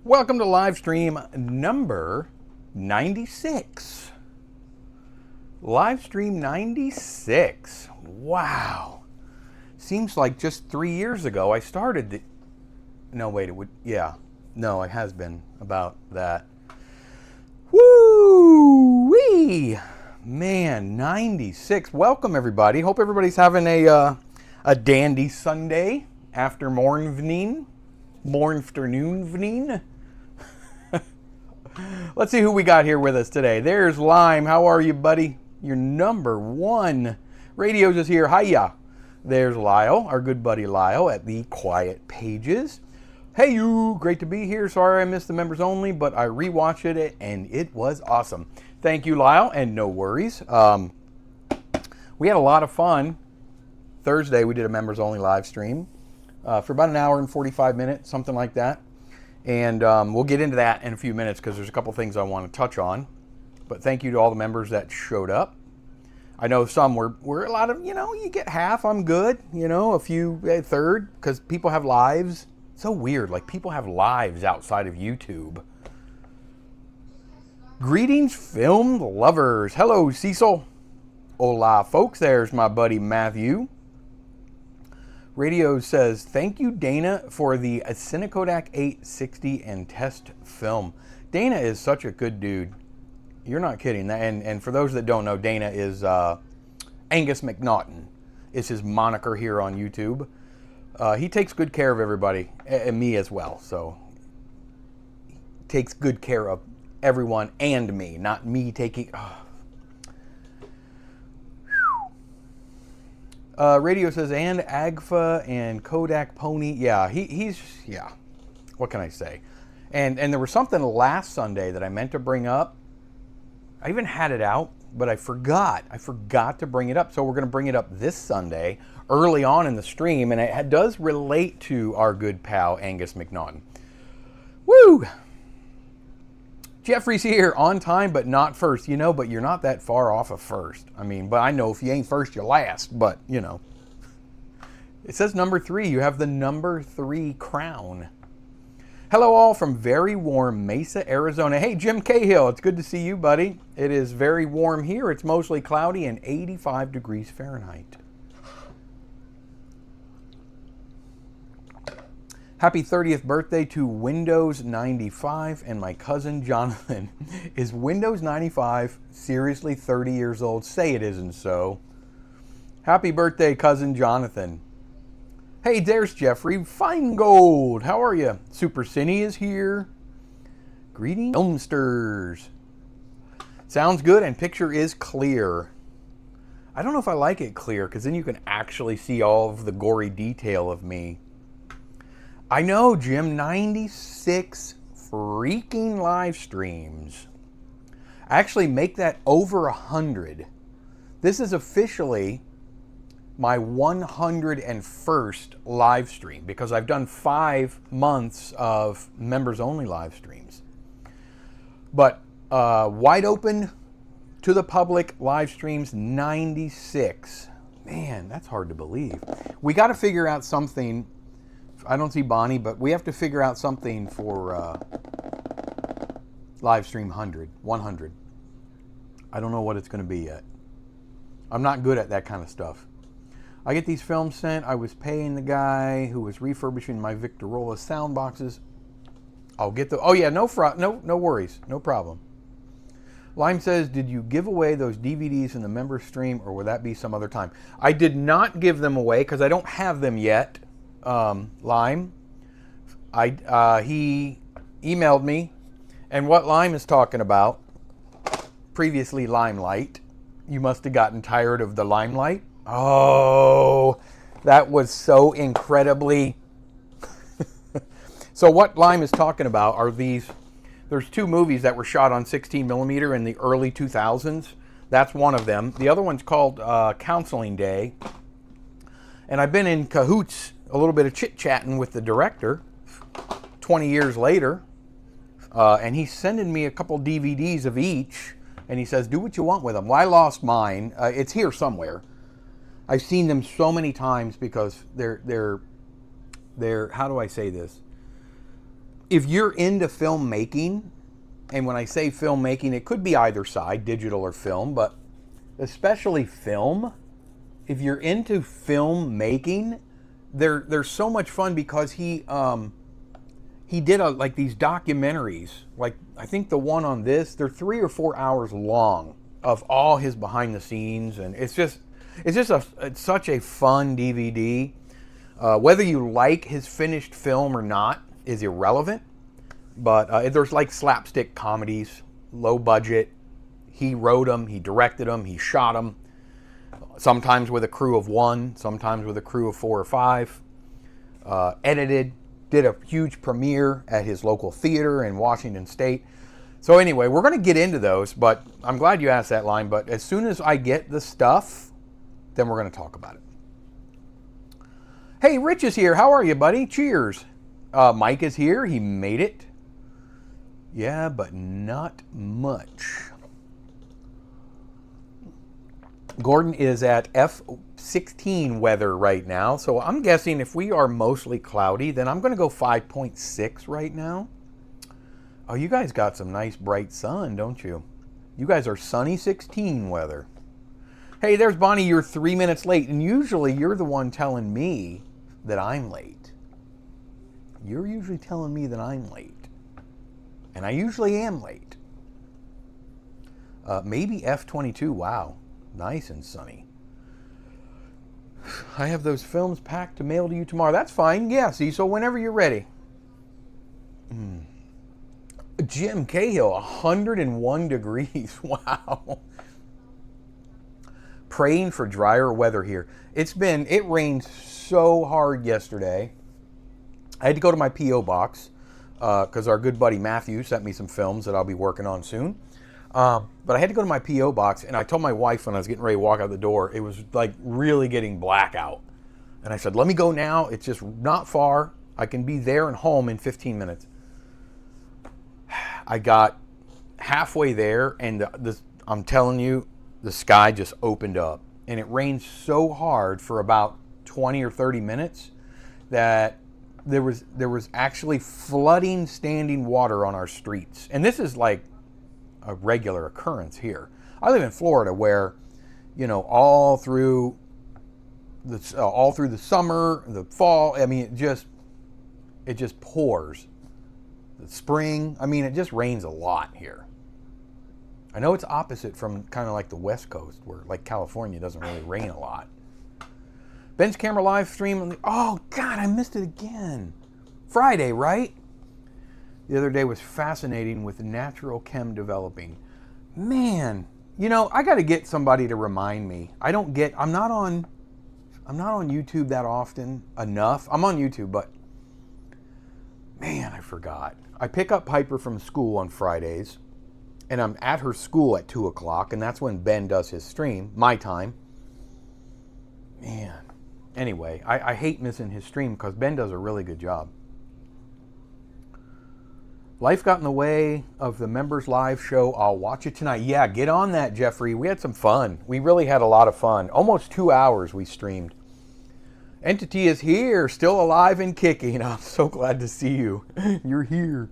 Welcome to live stream number 96. Live stream 96. Wow. Seems like just 3 years ago I started the... No, wait, it would... Yeah. No, it has been about that. Woo-wee! Man, 96. Welcome, everybody. Hope everybody's having a dandy Sunday after morning. Mornafternoon. Let's see who we got here with us today. There's Lime. How are you, buddy? Your number one. Radios is here. Hiya. There's Lyle, our good buddy Lyle at the Quiet Pages. Hey, you. Great to be here. Sorry I missed the members only, but I rewatched it and it was awesome. Thank you, Lyle, and no worries. We had a lot of fun. Thursday, we did a members only live stream for about an hour and 45 minutes, something like that. And we'll get into that in a few minutes because there's a couple things I want to touch on. But thank you to all the members that showed up. I know some were a lot of, you get half, I'm good. A few, a third, because people have lives. So weird, like people have lives outside of YouTube. Greetings, film lovers. Hello, Cecil. Hola, folks. There's my buddy Matthew. Radio says, thank you, Dana, for the Cinekodak 860 and test film. Dana is such a good dude. You're not kidding. And for those that don't know, Dana is Angus McNaughton. Is his moniker here on YouTube. He takes good care of everybody, and me as well. So he takes good care of everyone and me, not me taking... Radio says, and Agfa and Kodak Pony. Yeah, he's, yeah. What can I say? And there was something last Sunday that I meant to bring up. I even had it out, but I forgot. I forgot to bring it up. So we're going to bring it up this Sunday, early on in the stream. And it does relate to our good pal, Angus McNaughton. Woo! Jeffrey's here on time, but not first. But you're not that far off of first. But I know if you ain't first, you're last. But, It says number 3. You have the number 3 crown. Hello all from very warm Mesa, Arizona. Hey, Jim Cahill. It's good to see you, buddy. It is very warm here. It's mostly cloudy and 85 degrees Fahrenheit. Happy 30th birthday to Windows 95 and my cousin Jonathan. Is Windows 95 seriously 30 years old? Say it isn't so. Happy birthday, cousin Jonathan. Hey, there's Jeffrey. Fine Gold. How are you? Super Cine is here. Greetings, Filmsters. Sounds good and picture is clear. I don't know if I like it clear because then you can actually see all of the gory detail of me. I know, Jim, 96 freaking live streams. Actually, make that over 100. This is officially my 101st live stream because I've done 5 months of members-only live streams. But wide open to the public live streams, 96. Man, that's hard to believe. We got to figure out something. I don't see Bonnie, but we have to figure out something for live stream 100. I don't know what it's going to be yet. I'm not good at that kind of stuff. I get these films sent. I was paying the guy who was refurbishing my Victorola sound boxes. I'll get the... Oh, yeah, no worries. No problem. Lime says, did you give away those DVDs in the member stream, or will that be some other time? I did not give them away because I don't have them yet. Lime, he emailed me, and what Lime is talking about, previously Limelight, you must have gotten tired of the Limelight. Oh, that was so incredibly... So what Lime is talking about are these, there's 2 movies that were shot on 16 millimeter in the early 2000s. That's one of them. The other one's called Counseling Day. And I've been in cahoots, a little bit of chit-chatting with the director 20 years later. And he's sending me a couple DVDs of each. And he says, do what you want with them. Well, I lost mine. It's here somewhere. I've seen them so many times because they're how do I say this? if you're into filmmaking, and when I say filmmaking, it could be either side, digital or film, but especially film. If you're into filmmaking, they're so much fun because he did like these documentaries. Like I think the one on this, they're 3 or 4 hours long of all his behind the scenes, and it's such a fun DVD. Whether you like his finished film or not is irrelevant. But there's like slapstick comedies, low budget. He wrote them, he directed them, he shot them. Sometimes with a crew of 1, sometimes with a crew of 4 or 5. Edited, did a huge premiere at his local theater in Washington State. So anyway, we're going to get into those, but I'm glad you asked that line. But as soon as I get the stuff, then we're going to talk about it. Hey, Rich is here. How are you, buddy? Cheers. Mike is here. He made it. Yeah, but not much. Gordon is at F16 weather right now, so I'm guessing if we are mostly cloudy, then I'm going to go 5.6 right now. Oh, you guys got some nice bright sun, don't you? You guys are sunny 16 weather. Hey, there's Bonnie. You're 3 minutes late, and usually you're the one telling me that I'm late. You're usually telling me that I'm late. And I usually am late. Maybe F22. Wow. Nice and sunny. I have those films packed to mail to you tomorrow. That's fine. Yeah, see, so whenever you're ready. Jim Cahill, 101 degrees. Wow. Praying for drier weather here. It rained so hard yesterday. I had to go to my P.O. box because our good buddy Matthew sent me some films that I'll be working on soon. But I had to go to my P.O. box, and I told my wife when I was getting ready to walk out the door, it was like really getting black out. And I said, let me go now. It's just not far. I can be there and home in 15 minutes. I got halfway there, and I'm telling you, the sky just opened up. And it rained so hard for about 20 or 30 minutes that there was actually flooding standing water on our streets. And this is like a regular occurrence here. I live in Florida where, all through the summer, the fall, I mean, it just pours. The spring, I mean, it just rains a lot here. I know it's opposite from kind of like the West Coast where like California doesn't really rain a lot. Ben's camera live stream. Oh, God, I missed it again. Friday, right? The other day was fascinating with natural chem developing. Man, I got to get somebody to remind me. I'm not on YouTube that often enough. I'm on YouTube, but man, I forgot. I pick up Piper from school on Fridays, and I'm at her school at 2 o'clock, and that's when Ben does his stream, my time. Man. Anyway, I hate missing his stream because Ben does a really good job. Life got in the way of the members live show. I'll watch it tonight. Yeah, get on that, Jeffrey. We had some fun. We really had a lot of fun. Almost 2 hours we streamed. Entity is here, still alive and kicking. I'm so glad to see you. You're here.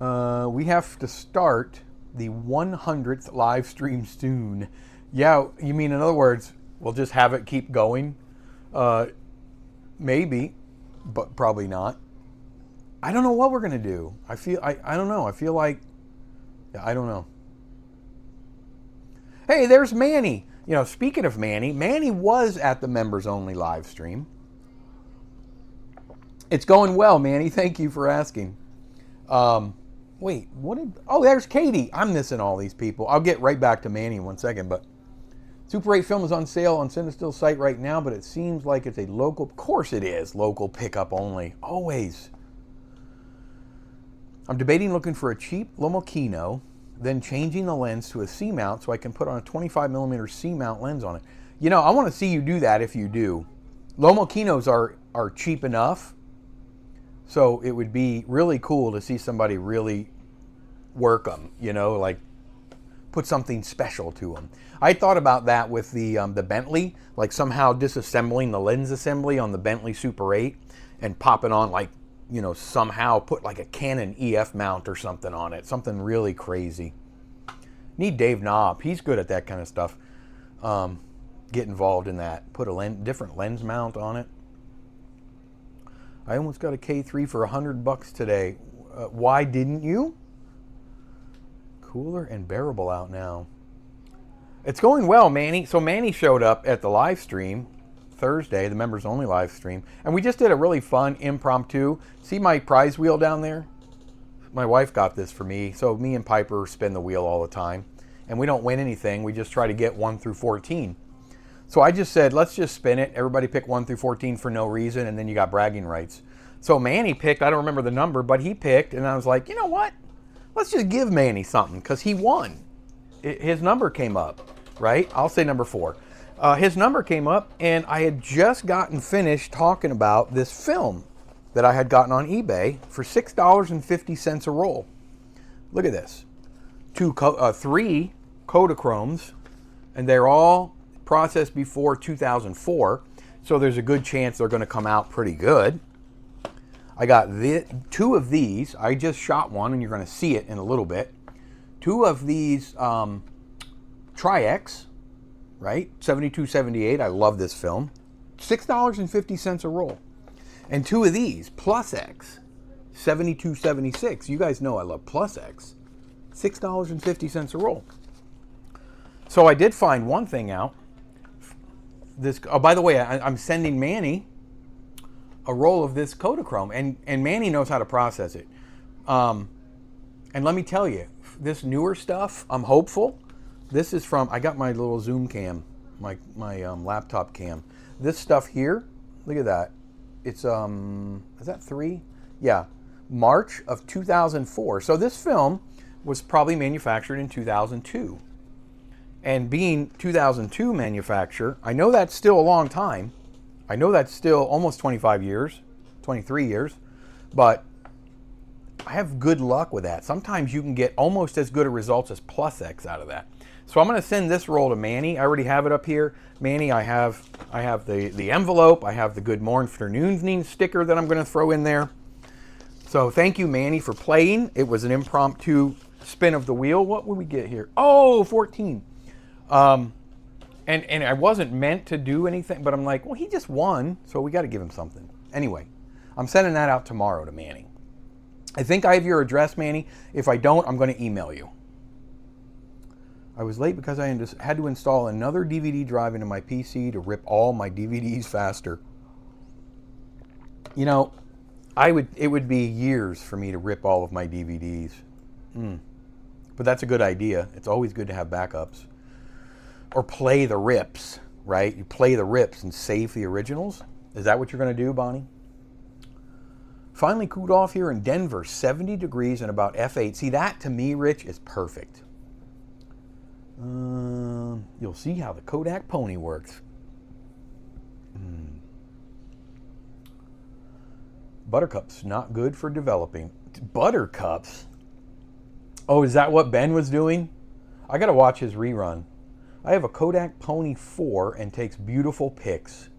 We have to start the 100th live stream soon. Yeah, you mean in other words, we'll just have it keep going? Maybe, but probably not. I don't know what we're going to do. I don't know. I feel like, I don't know. Hey, there's Manny. Speaking of Manny was at the members only live stream. It's going well, Manny. Thank you for asking. Wait, there's Katie. I'm missing all these people. I'll get right back to Manny in 1 second, but Super 8 film is on sale on Cinestill site right now, but it seems like it's a local, of course it is, local pickup only, always. I'm debating looking for a cheap Lomo Kino, then changing the lens to a C-mount so I can put on a 25mm C-mount lens on it. I want to see you do that if you do. Lomo Kinos are cheap enough, so it would be really cool to see somebody really work them, like put something special to them. I thought about that with the Bentley, like somehow disassembling the lens assembly on the Bentley Super 8 and popping on like you know, somehow put like a Canon EF mount or something on it. Something really crazy. Need Dave Knob. He's good at that kind of stuff. Get involved in that. Put a different lens mount on it. I almost got a K3 for $100 today. Why didn't you? Cooler and bearable out now. It's going well, Manny. So Manny showed up at the live stream Thursday, the members only live stream, and we just did a really fun impromptu. See my prize wheel down there? My wife got this for me. So me and Piper spin the wheel all the time, and we don't win anything. We just try to get 1 through 14. So I just said, let's just spin it. Everybody pick 1 through 14 for no reason, and then you got bragging rights. So Manny picked, I don't remember the number, but he picked, and I was like, you know what? Let's just give Manny something, because he won. His number came up, right? I'll say number 4. His number came up, and I had just gotten finished talking about this film that I had gotten on eBay for $6.50 a roll. Look at this. 3 Kodachromes, and they're all processed before 2004, so there's a good chance they're going to come out pretty good. I got 2 of these. I just shot one, and you're going to see it in a little bit. 2 of these Tri-X, right? 72-78. I love this film. $6.50 a roll. And 2 of these Plus X, 72-76. You guys know I love Plus X. $6.50 a roll. So I did find one thing out. This. Oh, by the way, I'm sending Manny a roll of this Kodachrome, and Manny knows how to process it. And let me tell you, this newer stuff, I'm hopeful. This is from, I got my little Zoom cam, my laptop cam. This stuff here, look at that. It's, is that 3? Yeah, March of 2004. So this film was probably manufactured in 2002. And being 2002 manufacture, I know that's still a long time. I know that's still almost 25 years, 23 years, but I have good luck with that. Sometimes you can get almost as good a results as Plus X out of that. So I'm going to send this roll to Manny. I already have it up here. Manny, I have the envelope. I have the Good Morning sticker that I'm going to throw in there. So thank you, Manny, for playing. It was an impromptu spin of the wheel. What would we get here? Oh, 14. And I wasn't meant to do anything, but I'm like, well, he just won, so we got to give him something. Anyway, I'm sending that out tomorrow to Manny. I think I have your address, Manny. If I don't, I'm going to email you. I was late because I had to install another DVD drive into my PC to rip all my DVDs faster. You know, it would be years for me to rip all of my DVDs. But that's a good idea. It's always good to have backups. Or play the rips, right? You play the rips and save the originals. Is that what you're going to do, Bonnie? Finally cooled off here in Denver, 70 degrees and about F8. See, that to me, Rich, is perfect. You'll see how the Kodak Pony works. Buttercups, not good for developing. Buttercups? Oh, is that what Ben was doing? I got to watch his rerun. I have a Kodak Pony 4 and takes beautiful pics.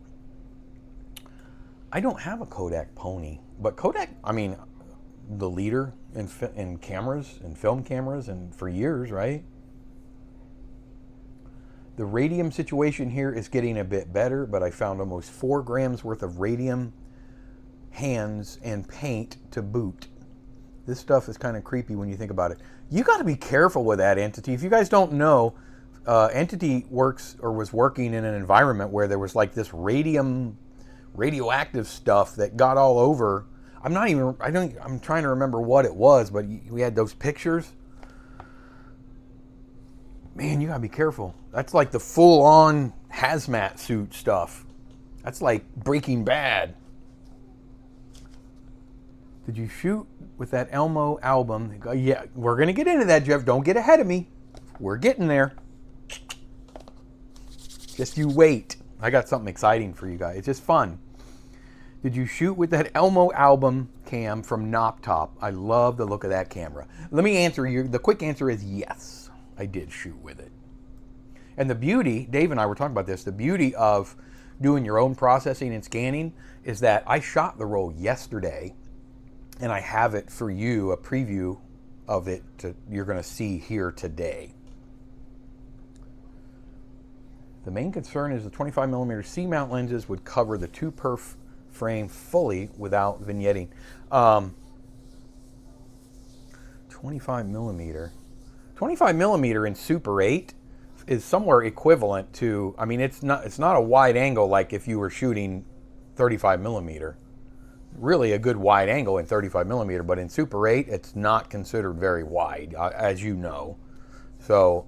I don't have a Kodak Pony, but Kodak, I mean, the leader in cameras, in film cameras, and for years, right? The radium situation here is getting a bit better, but I found almost 4 grams worth of radium hands and paint to boot. This stuff is kind of creepy when you think about it. You got to be careful with that Entity. If you guys don't know, Entity works or was working in an environment where there was like this radioactive stuff that got all over. I'm trying to remember what it was, but we had those pictures. Man, you gotta be careful. That's like the full-on hazmat suit stuff. That's like Breaking Bad. Did you shoot with that Elmo album? Yeah, we're gonna get into that, Jeff. Don't get ahead of me. We're getting there. Just you wait. I got something exciting for you guys. It's just fun. Did you shoot with that Elmo album cam from Noptop? I love the look of that camera. Let me answer you. The quick answer is yes. I did shoot with it. And the beauty, Dave and I were talking about this, the beauty of doing your own processing and scanning is that I shot the roll yesterday And I have it for you, a preview of it you're going to see here today. The main concern is the 25mm C-mount lenses would cover the 2-perf frame fully without vignetting. 25mm. 25mm in Super 8 is somewhere equivalent to, I mean, it's not a wide angle like if you were shooting 35mm. Really a good wide angle in 35mm, but in Super 8 it's not considered very wide, as you know. So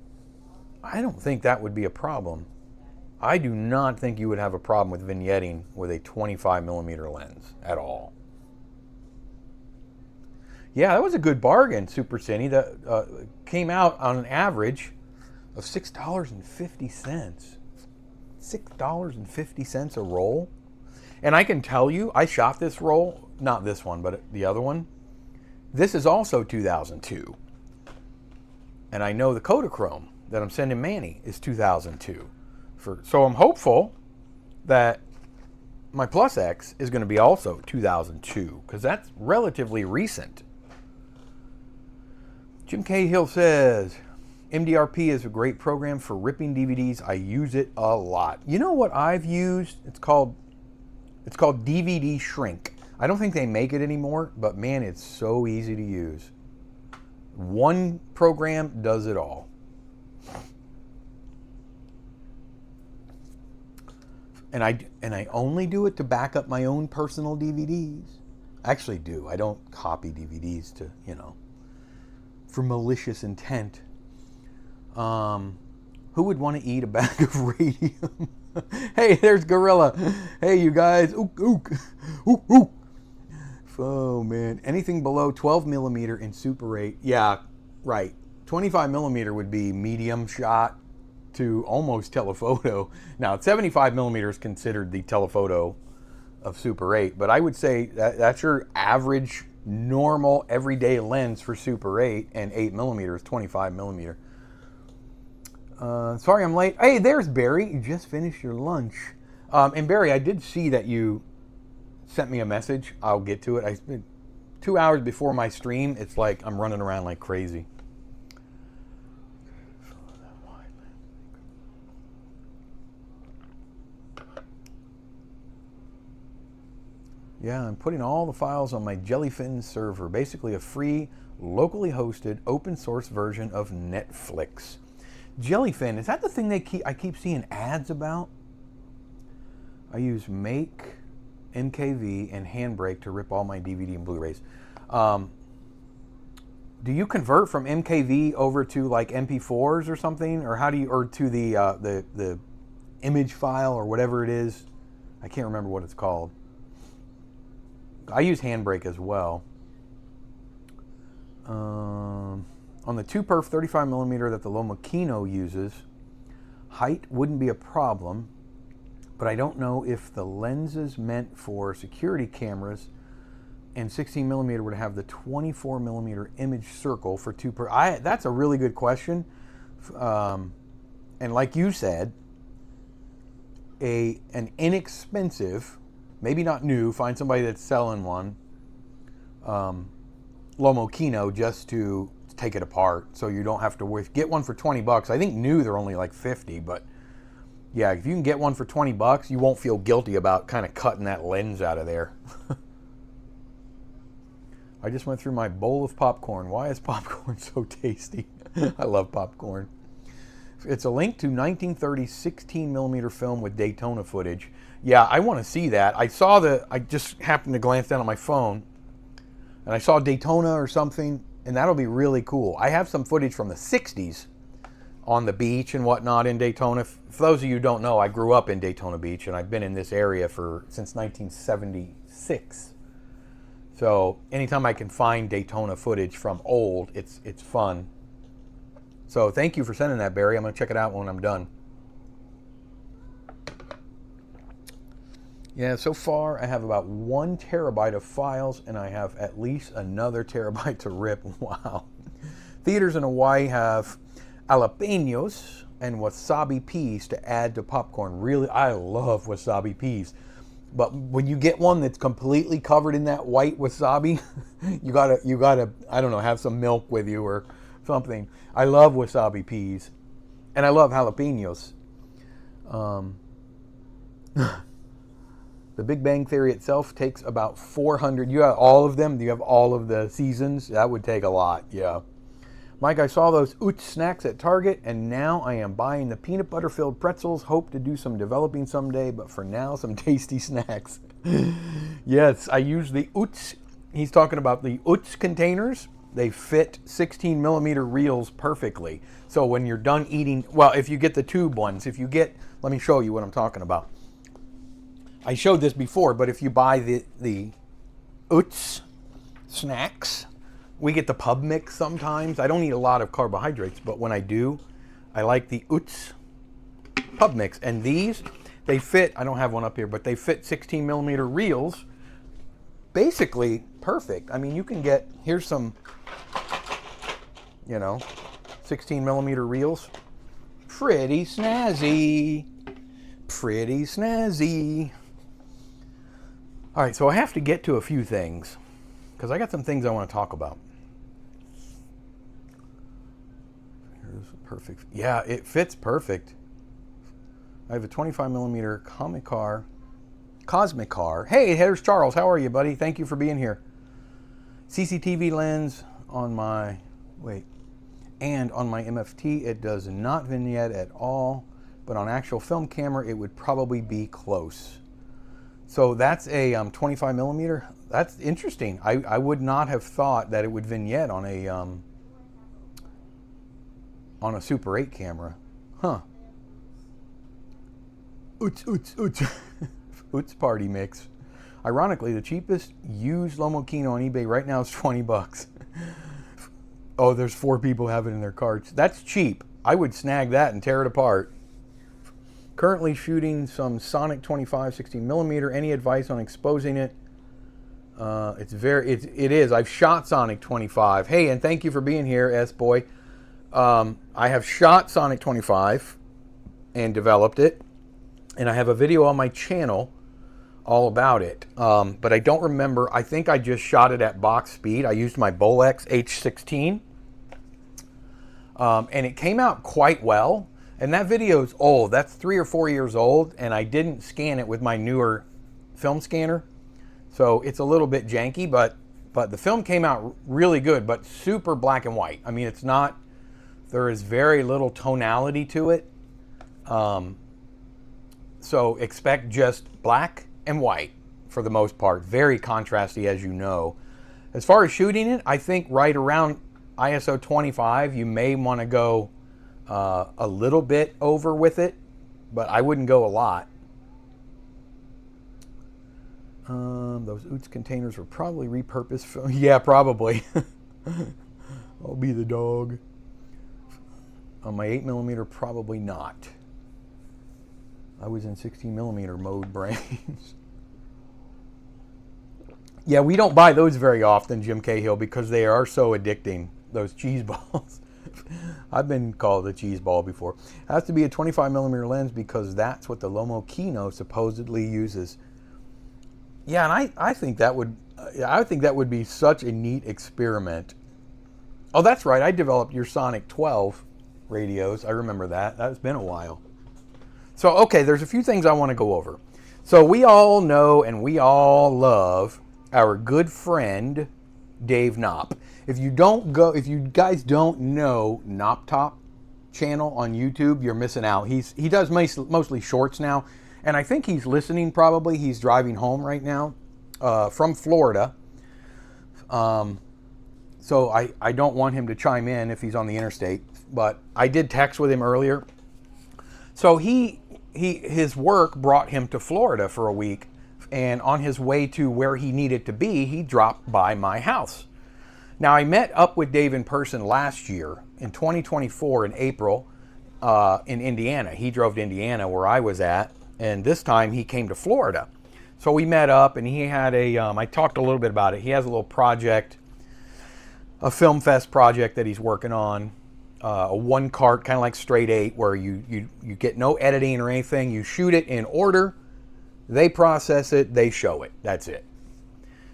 I don't think that would be a problem. I do not think you would have a problem with vignetting with a 25mm lens at all. Yeah, that was a good bargain, Super Cine. That came out on an average of $6.50. $6.50 a roll. And I can tell you, I shot this roll, not this one, but the other one. This is also 2002. And I know the Kodachrome that I'm sending Manny is 2002. So I'm hopeful that my Plus X is going to be also 2002, because that's relatively recent. Jim Cahill says, MDRP is a great program for ripping DVDs. I use it a lot. You know what I've used? It's called DVD Shrink. I don't think they make it anymore, but man, it's so easy to use. One program does it all. And I only do it to back up my own personal DVDs. I actually do. I don't copy DVDs to, for malicious intent. Who would want to eat a bag of radium? Hey, there's Gorilla. Hey, you guys. Ook, ook. Ook, ook. Oh, man. Anything below 12mm in Super 8. Yeah, right. 25mm would be medium shot to almost telephoto. Now, 75mm is considered the telephoto of Super 8, but I would say that's your average, normal, everyday lens for Super 8, and 8mm is 25mm. Sorry I'm late. Hey, there's Barry. You just finished your lunch. And Barry, I did see that you sent me a message. I'll get to it. I spent 2 hours before my stream. It's like I'm running around like crazy. Yeah, I'm putting all the files on my Jellyfin server. Basically a free, locally hosted, open source version of Netflix. Jellyfin, is that the thing I keep seeing ads about? I use Make, MKV, and Handbrake to rip all my DVD and Blu-rays. Do you convert from MKV over to like MP4s or something, or how do you, or to the image file or whatever it is? I can't remember what it's called. I use Handbrake as well. On the 2-perf 35mm that the Loma Kino uses, height wouldn't be a problem, but I don't know if the lenses meant for security cameras and 16mm would have the 24mm image circle for 2-perf. That's a really good question. And like you said, an inexpensive, maybe not new, find somebody that's selling one, Loma Kino, just to take it apart, so you don't have to get one for $20. I think new they're only like 50, but yeah, if you can get one for $20, you won't feel guilty about kind of cutting that lens out of there. I just went through my bowl of popcorn. Why is popcorn so tasty? I love popcorn. It's a link to 1930 16mm film with Daytona footage. Yeah, I want to see that. I just happened to glance down on my phone, and I saw Daytona or something, and that'll be really cool. I have some footage from the 60s on the beach and whatnot in Daytona. For those of you who don't know, I grew up in Daytona Beach, and I've been in this area since 1976. So anytime I can find Daytona footage from old, it's fun. So thank you for sending that, Barry. I'm going to check it out when I'm done. Yeah, so far I have about 1 terabyte of files, and I have at least another terabyte to rip. Wow. Theaters in Hawaii have jalapenos and wasabi peas to add to popcorn. Really, I love wasabi peas. But when you get one that's completely covered in that white wasabi, you gotta, I don't know, have some milk with you or something. I love wasabi peas, and I love jalapenos. The Big Bang Theory itself takes about 400. You have all of them? Do you have all of the seasons? That would take a lot, yeah. Mike, I saw those Utz snacks at Target, and now I am buying the peanut butter filled pretzels. Hope to do some developing someday, but for now, some tasty snacks. Yes, I use the Utz. He's talking about the Utz containers. They fit 16 millimeter reels perfectly. So when you're done eating, well, if you get the tube ones, let me show you what I'm talking about. I showed this before, but if you buy the Utz snacks, we get the pub mix sometimes. I don't eat a lot of carbohydrates, but when I do, I like the Utz pub mix. And these, they fit, I don't have one up here, but they fit 16 millimeter reels. Basically perfect. I mean, you can get, here's some, 16 millimeter reels. Pretty snazzy. Pretty snazzy. All right, so I have to get to a few things because I got some things I want to talk about. Here's perfect. Yeah, it fits perfect. I have a 25 millimeter Cosmic Car. Hey, there's Charles. How are you, buddy? Thank you for being here. CCTV lens on my, and on my MFT, it does not vignette at all, but on actual film camera, it would probably be close. So that's a 25 millimeter. That's interesting. I would not have thought that it would vignette on a Super 8 camera. Huh. Utz party mix. Ironically, the cheapest used Lomo Kino on eBay right now is 20 bucks. Oh, there's 4 people have it in their carts. That's cheap. I would snag that and tear it apart. Currently shooting some Sonic 25 16 millimeter. Any advice on exposing it? It is. I've shot Sonic 25. Hey, and thank you for being here, S-Boy. I have shot Sonic 25 and developed it. And I have a video on my channel all about it. But I don't remember. I think I just shot it at box speed. I used my Bolex H16. And it came out quite well. And that video's old. That's 3 or 4 years old. And I didn't scan it with my newer film scanner. So it's a little bit janky, but the film came out really good, but super black and white. I mean, it's not, there is very little tonality to it. So expect just black and white for the most part. Very contrasty, as you know. As far as shooting it, I think right around ISO 25, you may want to go a little bit over with it, but I wouldn't go a lot. Those Utz containers were probably repurposed for, yeah, probably. I'll be the dog. On my 8 millimeter, probably not. I was in 16 millimeter mode, brains. Yeah, we don't buy those very often, Jim Cahill, because they are so addicting, those cheese balls. I've been called a cheese ball before. It has to be a 25 millimeter lens because that's what the Lomo Kino supposedly uses. Yeah, and I think that would be such a neat experiment. Oh, that's right. I developed your Sonic 12 radios. I remember that. That's been a while. So, okay, there's a few things I want to go over. So we all know and we all love our good friend Dave Knopp. If you guys don't know Knopp Top channel on YouTube, you're missing out. He does mostly shorts now, and I think he's listening probably. He's driving home right now from Florida. So I don't want him to chime in if he's on the interstate, but I did text with him earlier. So his work brought him to Florida for a week, and on his way to where he needed to be, he dropped by my house. Now, I met up with Dave in person last year in 2024 in April in Indiana. He drove to Indiana where I was at, and this time he came to Florida. So we met up, and he had I talked a little bit about it. He has a little project, a Film Fest project that he's working on, a one cart, kind of like Straight 8, where you get no editing or anything. You shoot it in order, They process it, they show it. That's it.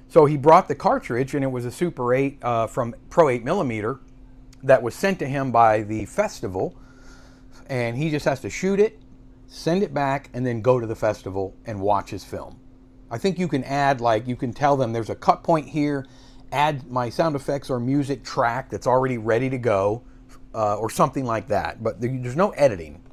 So he brought the cartridge, and it was a Super 8 from Pro 8mm that was sent to him by the festival, and he just has to shoot it, send it back, and then go to the festival and watch his film. I think you can add, like, you can tell them there's a cut point here, add my sound effects or music track that's already ready to go, or something like that, but there's no editing.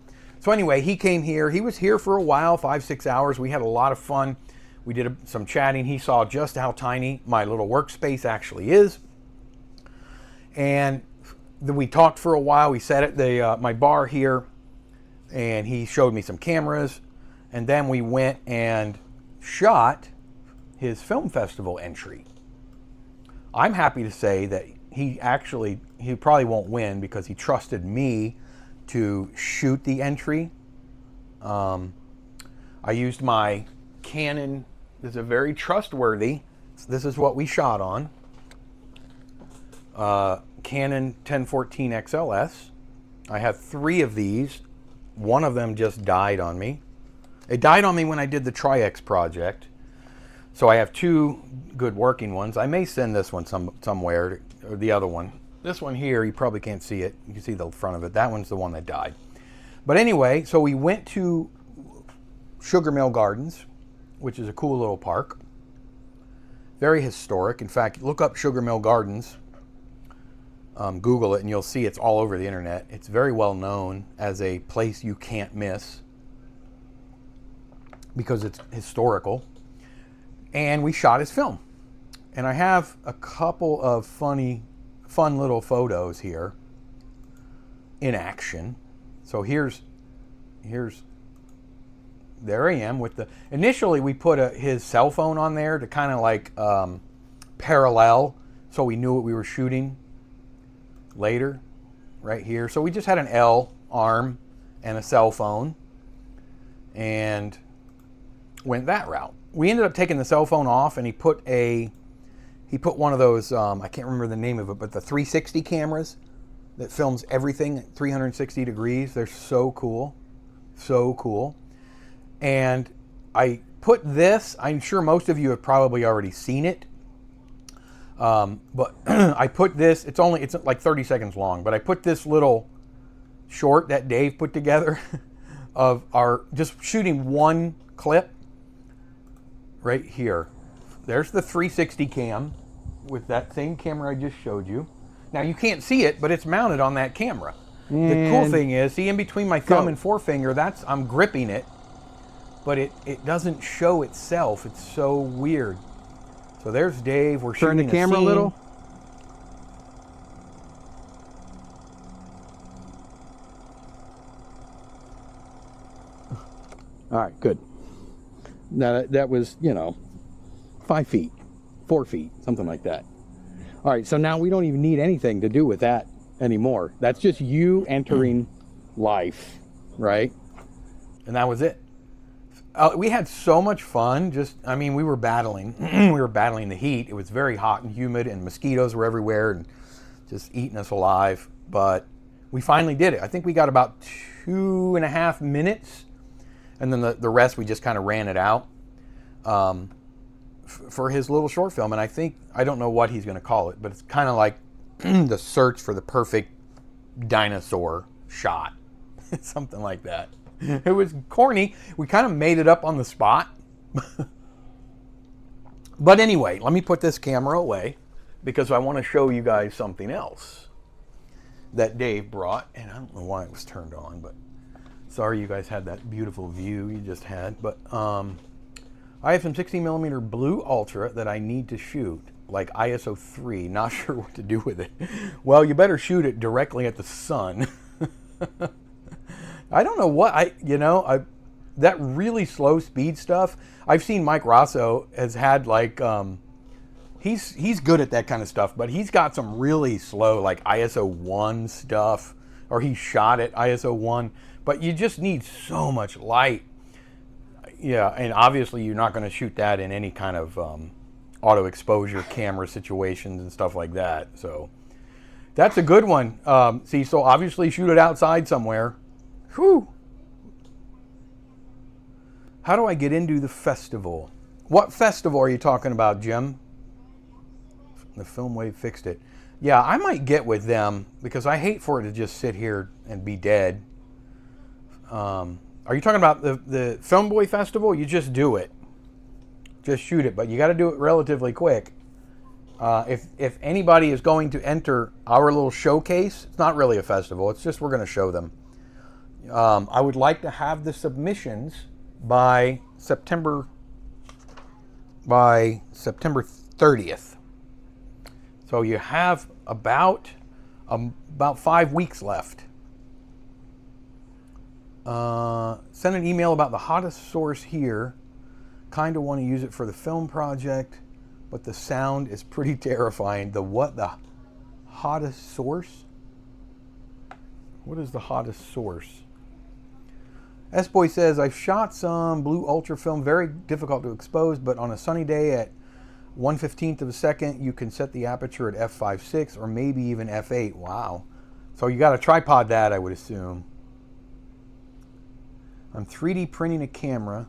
So anyway, he came here. He was here for a while, 5-6 hours. We had a lot of fun. We did some chatting. He saw just how tiny my little workspace actually is. And then we talked for a while. We sat at the my bar here, and he showed me some cameras. And then we went and shot his film festival entry. I'm happy to say that he probably won't win because he trusted me to shoot the entry. I used my Canon. This is a very trustworthy. This is what we shot on. Canon 1014 XLS. I have 3 of these. One of them just died on me. It died on me when I did the Tri-X project. So I have 2 good working ones. I may send this one somewhere, or the other one. This one here, you probably can't see it. You can see the front of it. That one's the one that died. But anyway, so we went to Sugar Mill Gardens, which is a cool little park. Very historic. In fact, look up Sugar Mill Gardens. Google it and you'll see it's all over the internet. It's very well known as a place you can't miss because it's historical. And we shot his film. And I have a couple of fun little photos here in action. So there I am with the, initially we put his cell phone on there to kind of like parallel so we knew what we were shooting later, right here. So we just had an L arm and a cell phone and went that route. We ended up taking the cell phone off, and he put one of those, I can't remember the name of it, but the 360 cameras that films everything at 360 degrees. They're so cool. So cool. And I put this, I'm sure most of you have probably already seen it. But I put this, it's like 30 seconds long, but I put this little short that Dave put together of our just shooting one clip right here. There's the 360 cam with that same camera I just showed you. Now you can't see it, but it's mounted on that camera. And the cool thing is, see in between my thumb and forefinger, I'm gripping it, but it doesn't show itself. It's so weird. So there's Dave. We're shooting Turn the camera a little. All right, good. Now that was, 5 feet, 4 feet, something like that. All right, so now we don't even need anything to do with that anymore. That's just you entering life, right? And that was it. We had so much fun. We were battling. We were battling the heat. It was very hot and humid, and mosquitoes were everywhere and just eating us alive. But we finally did it. I think we got about 2.5 minutes, and then the rest we just kind of ran it out for his little short film. And I don't know what he's going to call it, but it's kind of like the search for the perfect dinosaur shot, something like that. It was corny. We kind of made it up on the spot. But anyway, let me put this camera away because I want to show you guys something else that Dave brought. And I don't know why it was turned on, but sorry you guys had that beautiful view you just had. But I have some 16mm blue ultra that I need to shoot, like ISO 3. Not sure what to do with it. Well, you better shoot it directly at the sun. I don't know what that really slow speed stuff. I've seen Mike Rosso has had like he's good at that kind of stuff, but he's got some really slow like ISO 1 stuff, or he shot at ISO 1, but you just need so much light. Yeah, and obviously you're not going to shoot that in any kind of auto exposure camera situations and stuff like that. So that's a good one. So obviously shoot it outside somewhere. Whew. How do I get into the festival? What festival are you talking about, Jim? The Filmwave fixed it. Yeah, I might get with them because I hate for it to just sit here and be dead. Are you talking about the Filmboy Festival? You just do it. Just shoot it, but you got to do it relatively quick. If anybody is going to enter our little showcase, it's not really a festival. It's just we're going to show them. I would like to have the submissions by September 30th. So you have about 5 weeks left. Send an email about the hottest source here. Kind of want to use it for the film project, but the sound is pretty terrifying. The what? The hottest source? What is the hottest source? S-Boy says, I've shot some blue ultra film, very difficult to expose, but on a sunny day at 1/15th of a second, you can set the aperture at f5.6 or maybe even f8. Wow. So you got to tripod that, I would assume. I'm 3D printing a camera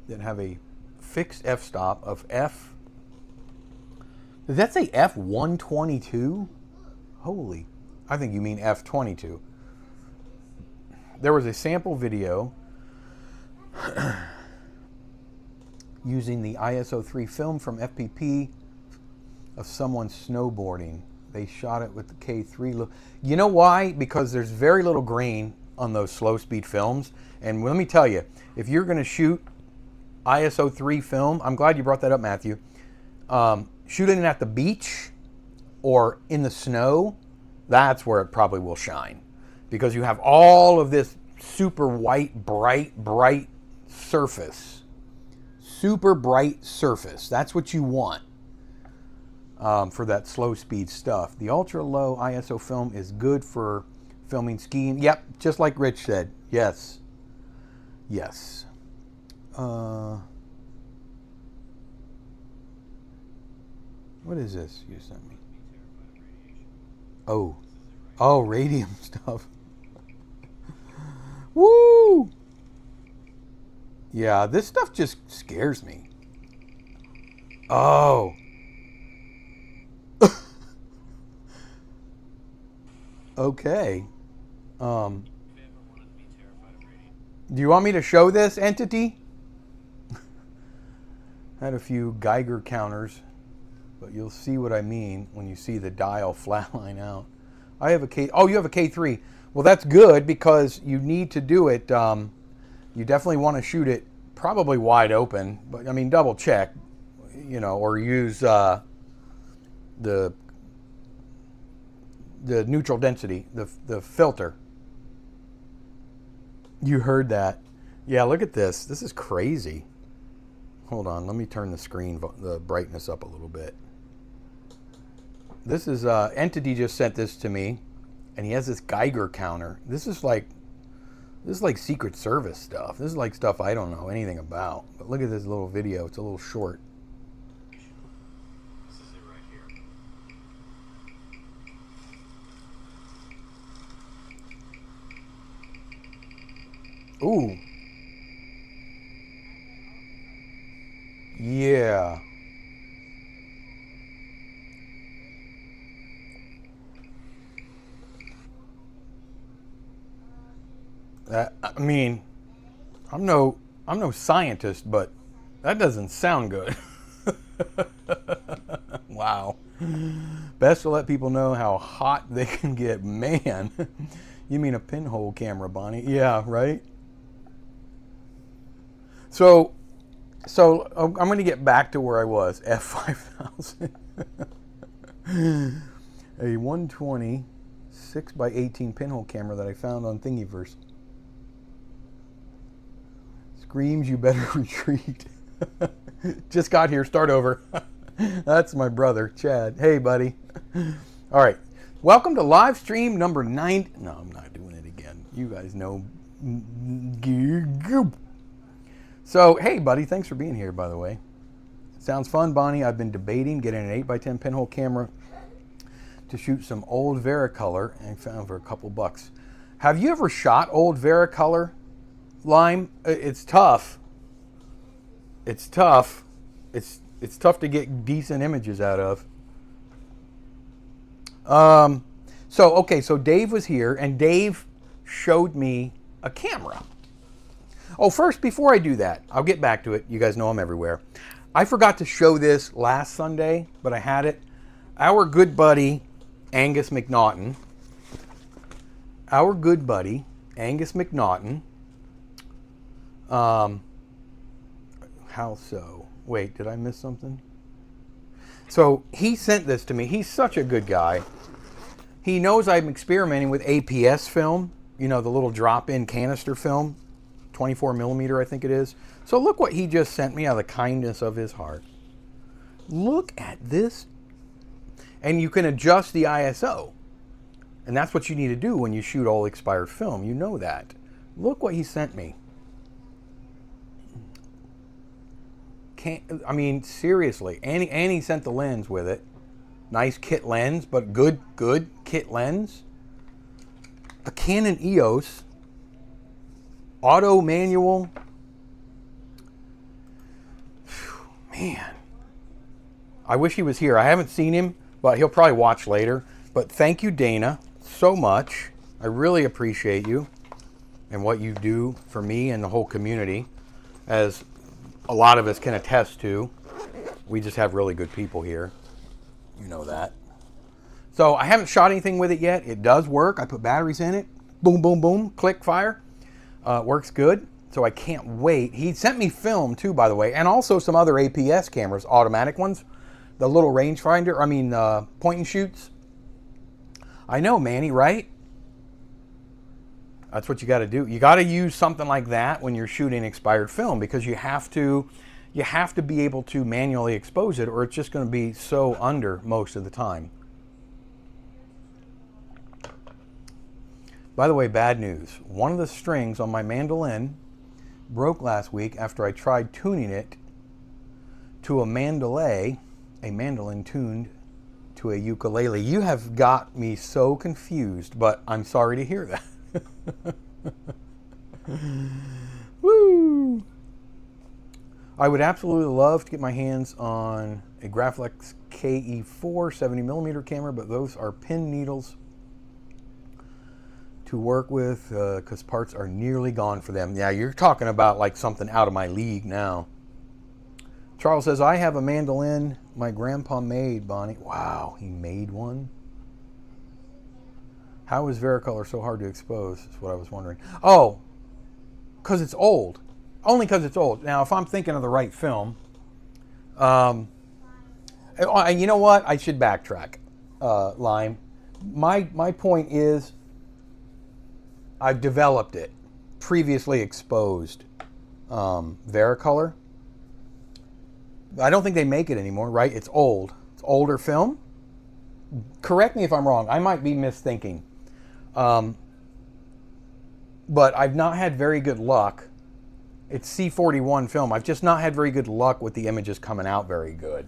that have a fixed f-stop of f. Does that say f122? Holy, I think you mean f22. There was a sample video using the ISO3 film from FPP of someone snowboarding. They shot it with the K3. You know why? Because there's very little grain on those slow speed films. And let me tell you, if you're going to shoot ISO3 film, I'm glad you brought that up, Matthew. Shooting it at the beach or in the snow, that's where it probably will shine. Because you have all of this super white, bright surface. Super bright surface. That's what you want for that slow speed stuff. The ultra low ISO film is good for filming skiing. Yep, just like Rich said. Yes. Yes. What is this you sent me? Oh, radium stuff. Woo! Yeah, this stuff just scares me. Oh. Okay. Do you want me to show this entity? I had a few Geiger counters, but you'll see what I mean when you see the dial flatline out. I have a K. Oh, you have a K3. Well, that's good because you need to do it. You definitely want to shoot it probably wide open, but I mean double check, you know, or use the neutral density, the filter. You heard that? Yeah, look at this. This is crazy. Hold on, let me turn the screen, the brightness up a little bit. This is Entity just sent this to me, and he has this Geiger counter. This is like Secret Service stuff. This is like stuff I don't know anything about. But look at this little video. It's a little short. This is it right here. Ooh. Yeah. I mean, I'm no scientist, but that doesn't sound good. Wow. Best to let people know how hot they can get. Man, you mean a pinhole camera, Bonnie? Yeah, right? So I'm going to get back to where I was. F5000. A 120 6x18 pinhole camera that I found on Thingiverse. Screams you better retreat. Just got here, start over. That's my brother, Chad. Hey, buddy. All right. Welcome to live stream number 9. No, I'm not doing it again. You guys know. So, hey, buddy, thanks for being here, by the way. Sounds fun, Bonnie. I've been debating getting an 8x10 pinhole camera to shoot some old Vericolor and found for a couple bucks. Have you ever shot old Vericolor, Lime? It's tough. It's tough. It's tough to get decent images out of. So Dave was here, and Dave showed me a camera. Oh, first, before I do that, I'll get back to it. You guys know I'm everywhere. I forgot to show this last Sunday, but I had it. Our good buddy, Angus McNaughton. How so? Wait, did I miss something? So he sent this to me. He's such a good guy. He knows I'm experimenting with APS film, you know, the little drop-in canister film, 24 millimeter, I think it is. So look what he just sent me out of the kindness of his heart. Look at this. And you can adjust the ISO. And that's what you need to do when you shoot all expired film. You know that. Look what he sent me. I mean, seriously. And he sent the lens with it. Nice kit lens, but good kit lens. A Canon EOS. Auto manual. Man. I wish he was here. I haven't seen him, but he'll probably watch later. But thank you, Dana, so much. I really appreciate you and what you do for me and the whole community, as a lot of us can attest to. We just have really good people here. You know that. So I haven't shot anything with it yet. It does work. I put batteries in it. Boom, boom, boom. Click, fire. Works good. So I can't wait. He sent me film too, by the way, and also some other APS cameras, automatic ones. The little rangefinder, point and shoots. I know, Manny, right? That's what you got to do. You got to use something like that when you're shooting expired film, because you have to be able to manually expose it, or it's just going to be so under most of the time. By the way, bad news. One of the strings on my mandolin broke last week after I tried tuning it to a mandolin tuned to a ukulele. You have got me so confused, but I'm sorry to hear that. Woo! I would absolutely love to get my hands on a Graflex KE4 70mm camera, but those are pin needles to work with because parts are nearly gone for them. Yeah, you're talking about like something out of my league now. Charles says, I have a mandolin my grandpa made, Bonnie. Wow, he made one? How is Varicolor so hard to expose? Is what I was wondering. Oh, because it's old. Only because it's old. Now, if I'm thinking of the right film, you know what? I should backtrack, Lime. My point is, I've developed it. Previously exposed Varicolor. I don't think they make it anymore, right? It's old. It's older film. Correct me if I'm wrong. I might be misthinking. But I've not had very good luck. It's C41 film. I've just not had very good luck with the images coming out very good.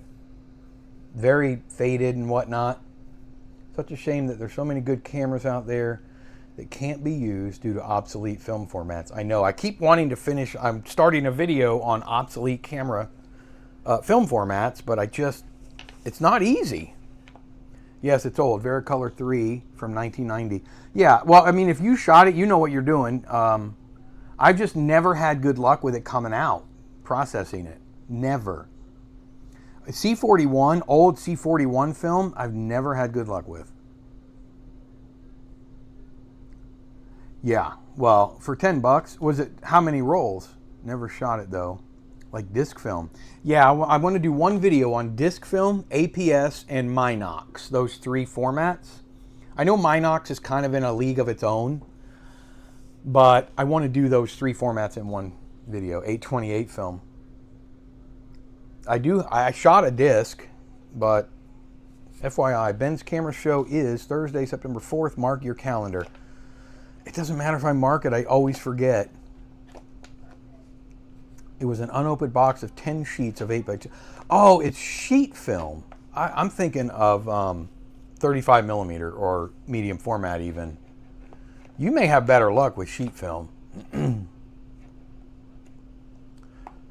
Very faded and whatnot. Such a shame that there's so many good cameras out there that can't be used due to obsolete film formats. I know. I keep wanting to finish. I'm starting a video on obsolete camera film formats, but it's not easy. Yes, it's old. Varicolor 3 from 1990. Yeah, well, I mean, if you shot it, you know what you're doing. I've just never had good luck with it coming out, processing it. Never. C41, old C41 film, I've never had good luck with. Yeah, well, for $10, was it how many rolls? Never shot it though. Like disc film. Yeah, I want to do one video on disc film, APS, and Minox. Those three formats. I know Minox is kind of in a league of its own, but I want to do those three formats in one video. 828 film. I shot a disc, but FYI, Ben's camera show is Thursday, September 4th. Mark your calendar. It doesn't matter if I mark it, I always forget. It was an unopened box of 10 sheets of 8x2. Oh, it's sheet film. I'm thinking of 35 millimeter or medium format even. You may have better luck with sheet film.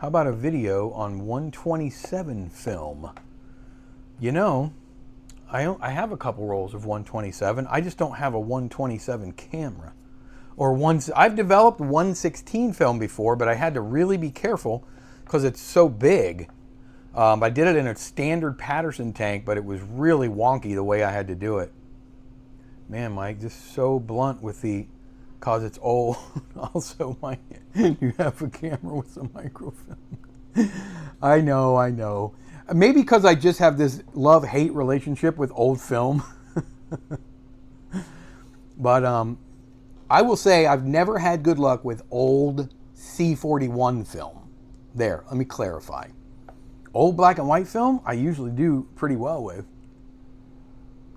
How about a video on 127 film? You know, I have a couple rolls of 127. I just don't have a 127 camera. I've developed 116 film before, but I had to really be careful because it's so big. I did it in a standard Patterson tank, but it was really wonky the way I had to do it. Man, Mike, just so blunt with the, cause it's old. Also, Mike, you have a camera with some microfilm. I know. Maybe because I just have this love-hate relationship with old film. But I will say I've never had good luck with old C41 film. There, let me clarify. Old black and white film, I usually do pretty well with.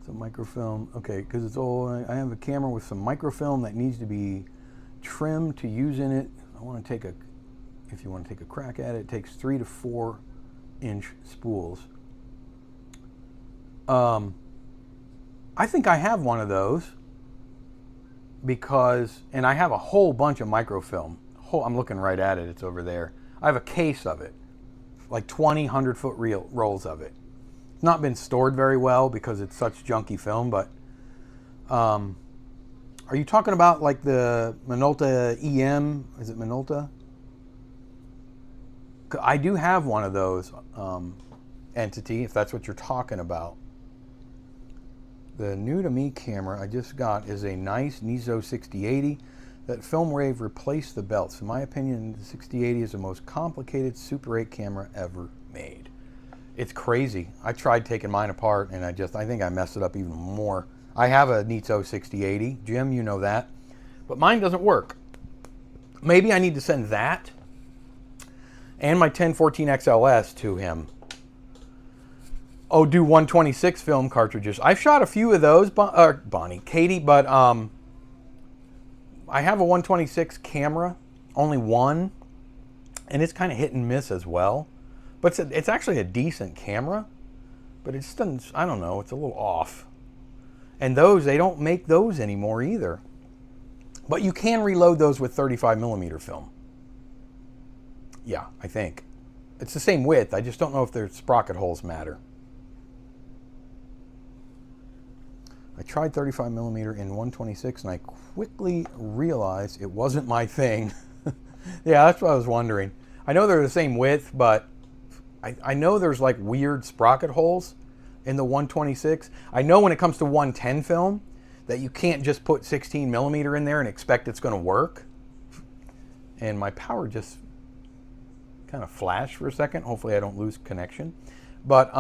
So microfilm, okay, because it's old. I have a camera with some microfilm that needs to be trimmed to use in it. I want to take if you want to take a crack at it, it takes 3 to 4 inch spools. I think I have one of those and I have a whole bunch of microfilm. I'm looking right at it, it's over there. I have a case of it, like 20 100-foot rolls of it. It's not been stored very well because it's such junky film, but are you talking about like the Minolta EM? Is it Minolta? I do have one of those entity, if that's what you're talking about. The new to me camera I just got is a nice Nizo 6080 that Filmwave replaced the belts. In my opinion, the 6080 is the most complicated Super 8 camera ever made. It's crazy. I tried taking mine apart and I think I messed it up even more. I have a Nizo 6080. Jim, you know that. But mine doesn't work. Maybe I need to send that and my 1014 XLS to him. Oh, do 126 film cartridges. I've shot a few of those, Katie, but I have a 126 camera, only one, and it's kind of hit and miss as well. But it's actually a decent camera, but it just doesn't, I don't know, it's a little off. And they don't make those anymore either. But you can reload those with 35mm film. Yeah, I think. It's the same width, I just don't know if their sprocket holes matter. I tried 35mm in 126 and I quickly realized it wasn't my thing. Yeah, that's what I was wondering. I know they're the same width, but I know there's like weird sprocket holes in the 126. I know when it comes to 110 film that you can't just put 16mm in there and expect it's going to work. And my power just kind of flashed for a second. Hopefully I don't lose connection. But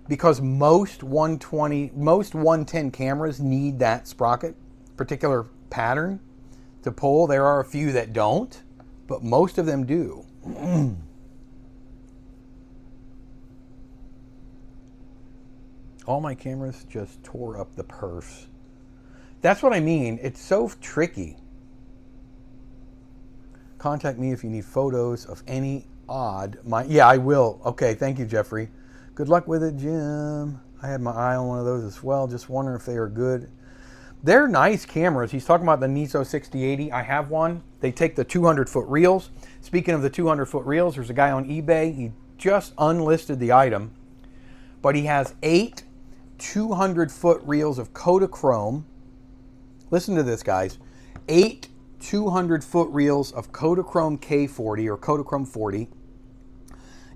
because most 110 cameras need that sprocket, particular pattern to pull. There are a few that don't, but most of them do. All my cameras just tore up the perfs. That's what I mean. It's so tricky. Contact me if you need photos of any odd. Yeah, I will. Okay, thank you, Jeffrey. Good luck with it, Jim. I had my eye on one of those as well. Just wondering if they are good. They're nice cameras. He's talking about the Nizo 6080. I have one. They take the 200-foot reels. Speaking of the 200-foot reels, there's a guy on eBay. He just unlisted the item, but he has 8 200-foot reels of Kodachrome. Listen to this, guys. 8 200-foot reels of Kodachrome K40 or Kodachrome 40.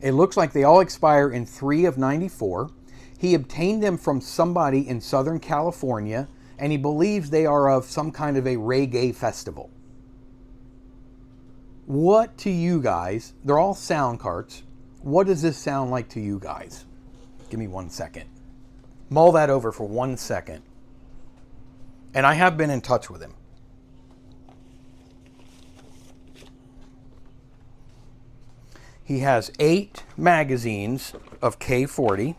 It looks like they all expire in 3 of 94. He obtained them from somebody in Southern California, and he believes they are of some kind of a reggae festival. What to you guys, they're all sound carts. What does this sound like to you guys? Give me 1 second. Mull that over for 1 second. And I have been in touch with him. He has 8 magazines of K40.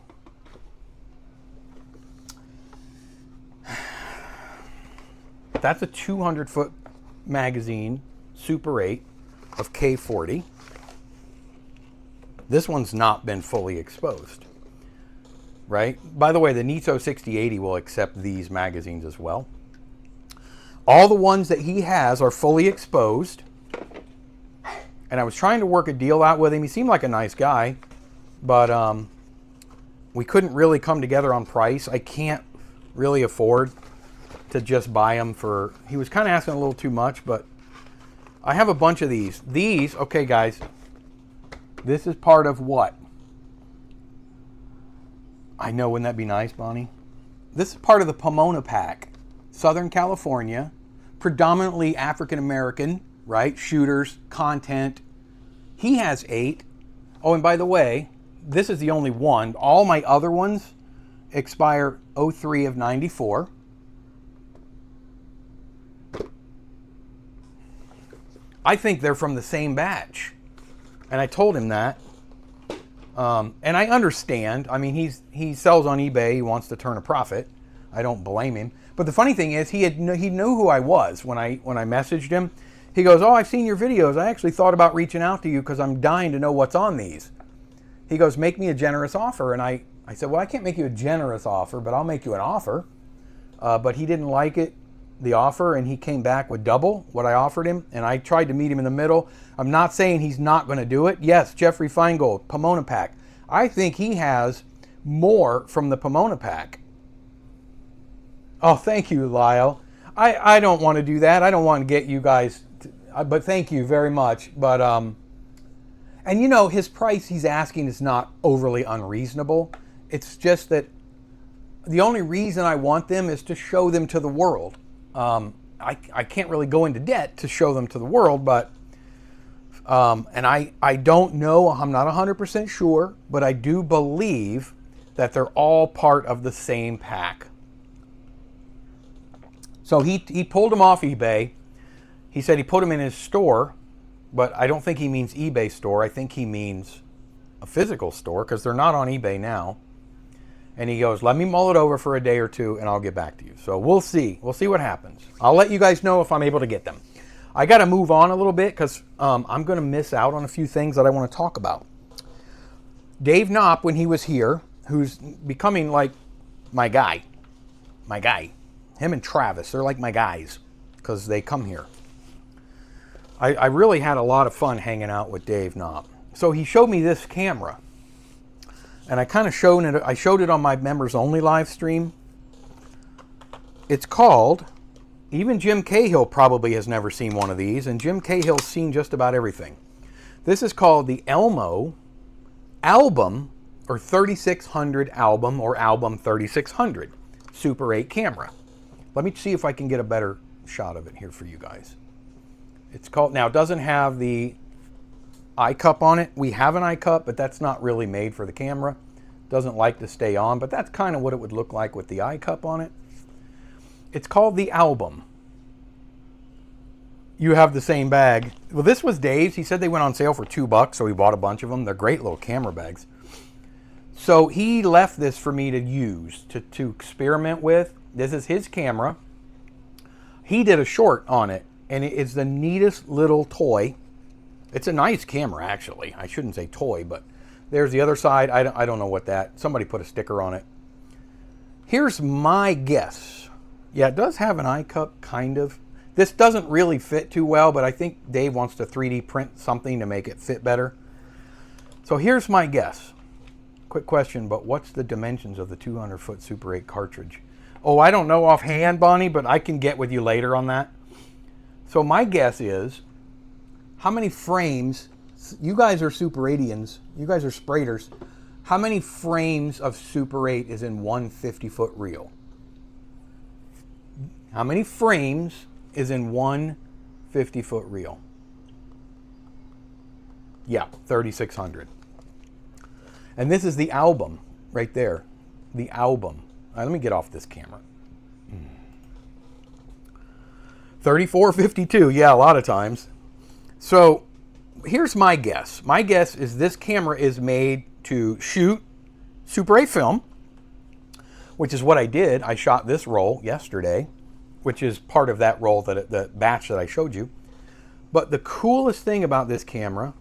That's a 200-foot magazine, Super 8 of K40. This one's not been fully exposed, right? By the way, the Nizo 6080 will accept these magazines as well. All the ones that he has are fully exposed. And I was trying to work a deal out with him. He seemed like a nice guy, but we couldn't really come together on price. I can't really afford to just buy them for... He was kind of asking a little too much, but I have a bunch of these. These, okay, guys, this is part of what? I know, wouldn't that be nice, Bonnie? This is part of the Pomona Pack. Southern California, predominantly African-American, right? Shooters, content. He has 8. Oh, and by the way, this is the only one. All my other ones expire 03 of 94. I think they're from the same batch. And I told him that. And I understand. I mean, he sells on eBay. He wants to turn a profit. I don't blame him. But the funny thing is, he knew who I was when I messaged him. He goes, "Oh, I've seen your videos. I actually thought about reaching out to you because I'm dying to know what's on these." He goes, "Make me a generous offer." And I said, "Well, I can't make you a generous offer, but I'll make you an offer." But he didn't like it, the offer, and he came back with double what I offered him. And I tried to meet him in the middle. I'm not saying he's not going to do it. Yes, Jeffrey Feingold, Pomona Pack. I think he has more from the Pomona Pack. Oh, thank you, Lyle. I don't want to do that. I don't want to get you guys, but thank you very much. But, and you know, his price he's asking is not overly unreasonable. It's just that the only reason I want them is to show them to the world. I can't really go into debt to show them to the world, but, and I don't know, I'm not 100% sure, but I do believe that they're all part of the same pack. So he pulled them off eBay. He said he put them in his store, but I don't think he means eBay store. I think he means a physical store because they're not on eBay now. And he goes, "Let me mull it over for a day or two and I'll get back to you." So we'll see. We'll see what happens. I'll let you guys know if I'm able to get them. I got to move on a little bit because I'm going to miss out on a few things that I want to talk about. Dave Knopp, when he was here, who's becoming like my guy. Him and Travis, they're like my guys because they come here. I really had a lot of fun hanging out with Dave Knopp. So he showed me this camera. And I kind of showed it on my members only live stream. It's called, even Jim Cahill probably has never seen one of these, and Jim Cahill's seen just about everything. This is called the Elmo Album, or 3600 Album, or Album 3600 Super 8 camera. Let me see if I can get a better shot of it here for you guys. It's called, now it doesn't have the eye cup on it. We have an eye cup, but that's not really made for the camera. Doesn't like to stay on, but that's kind of what it would look like with the eye cup on it. It's called the Album. You have the same bag. Well, this was Dave's. He said they went on sale for $2, so we bought a bunch of them. They're great little camera bags. So he left this for me to use, to experiment with. This is his camera. He did a short on it, and it's the neatest little toy. It's a nice camera, actually. I shouldn't say toy, but there's the other side. I don't know what that. Somebody put a sticker on it. Here's my guess. Yeah, it does have an eye cup, kind of. This doesn't really fit too well, but I think Dave wants to 3D print something to make it fit better. So here's my guess. Quick question, but what's the dimensions of the 200-foot Super 8 cartridge? Oh, I don't know offhand, Bonnie, but I can get with you later on that. So my guess is, how many frames, you guys are Super 8ians, you guys are Spraders, how many frames of Super 8 is in one 50-foot reel? How many frames is in one 50-foot reel? Yeah, 3,600. And this is the Album right there, the Album. Let me get off this camera. 3452, yeah, a lot of times. So here's my guess. My guess is this camera is made to shoot Super 8 film, which is what I did. I shot this roll yesterday, which is part of that roll, the batch that I showed you. But the coolest thing about this camera,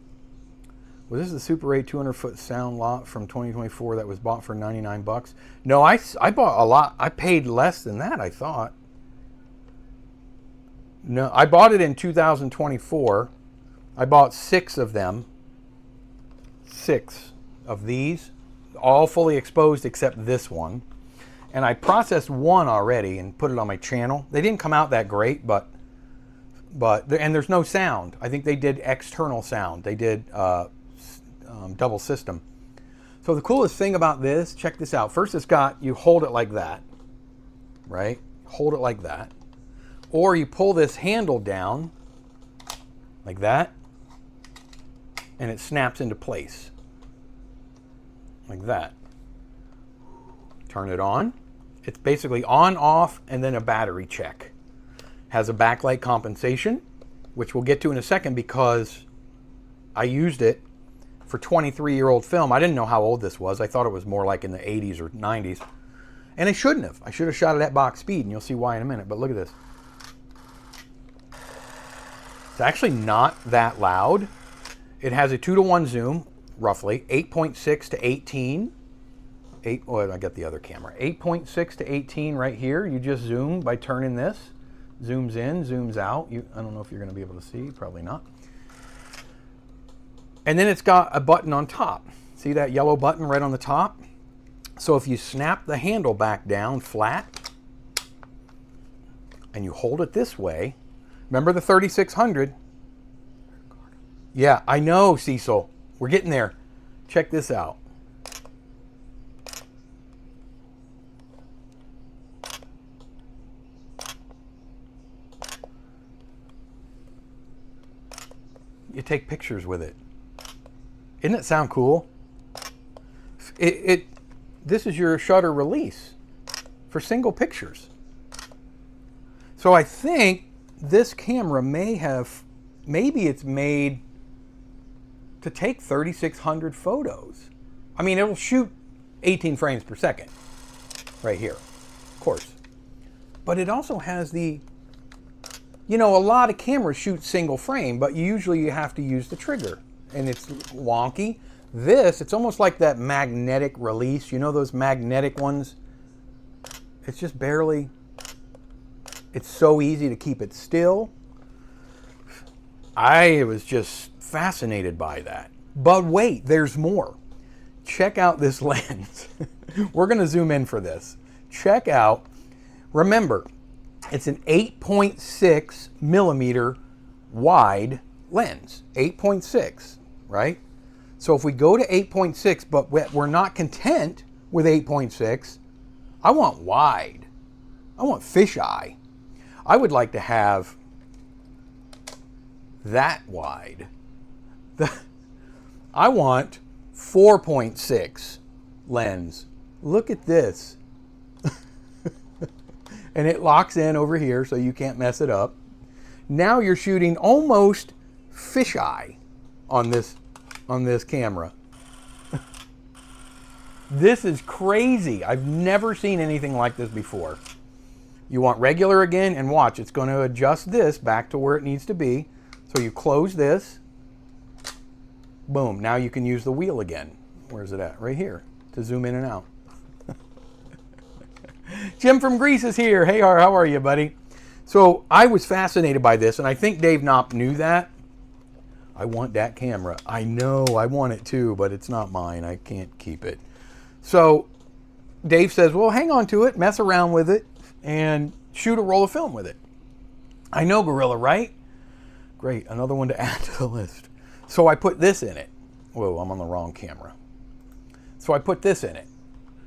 well, this is the Super 8 200-foot sound lot from 2024 that was bought for $99. No, I bought a lot. I paid less than that, I thought. No, I bought it in 2024, I bought 6 of them. 6 of these, all fully exposed except this one. And I processed one already and put it on my channel. They didn't come out that great, but and there's no sound. I think they did external sound. They did double system. So the coolest thing about this, check this out. First, it's got, you hold it like that, right? Hold it like that. Or you pull this handle down like that, and it snaps into place like that. Turn it on. It's basically on, off, and then a battery check. Has a backlight compensation, which we'll get to in a second because I used it for 23-year-old film. I didn't know how old this was. I thought it was more like in the 80s or 90s. And I shouldn't have. I should have shot it at box speed, and you'll see why in a minute. But look at this. It's actually not that loud. It has a 2-to-1 zoom, roughly, 8.6 to 18. I got the other camera. 8.6 to 18 right here. You just zoom by turning this. Zooms in, zooms out. I don't know if you're going to be able to see. Probably not. And then it's got a button on top. See that yellow button right on the top? So if you snap the handle back down flat and you hold it this way, remember the 3600? Yeah, I know, Cecil. We're getting there. Check this out. You take pictures with it. Isn't it sound cool? This is your shutter release for single pictures. So I think this camera maybe it's made to take 3,600 photos. I mean, it'll shoot 18 frames per second right here, of course. But it also has the, a lot of cameras shoot single frame, but usually you have to use the trigger, and it's wonky. This, it's almost like that magnetic release. You know those magnetic ones? It's just barely, it's so easy to keep it still. I was just fascinated by that. But wait, there's more. Check out this lens. We're going to zoom in for this. Check out, remember, it's an 8.6 millimeter wide lens. 8.6, right? So if we go to 8.6, but we're not content with 8.6, I want wide. I want fisheye. I would like to have that wide. I want 4.6 lens. Look at this. And it locks in over here so you can't mess it up. Now you're shooting almost fisheye on this camera. This is crazy. I've never seen anything like this before. You want regular again, and watch, it's going to adjust this back to where it needs to be. So you close this. Boom. Now you can use the wheel again. Where's it at? Right here to zoom in and out. Jim from Greece is here. Hey, how are you, buddy? So I was fascinated by this, and I think Dave Knopp knew that. I want that camera. I know, I want it too, but it's not mine. I can't keep it. So Dave says, well, hang on to it, mess around with it, and shoot a roll of film with it. I know, Gorilla, right? Great, another one to add to the list. So I put this in it. Whoa, I'm on the wrong camera. So I put this in it.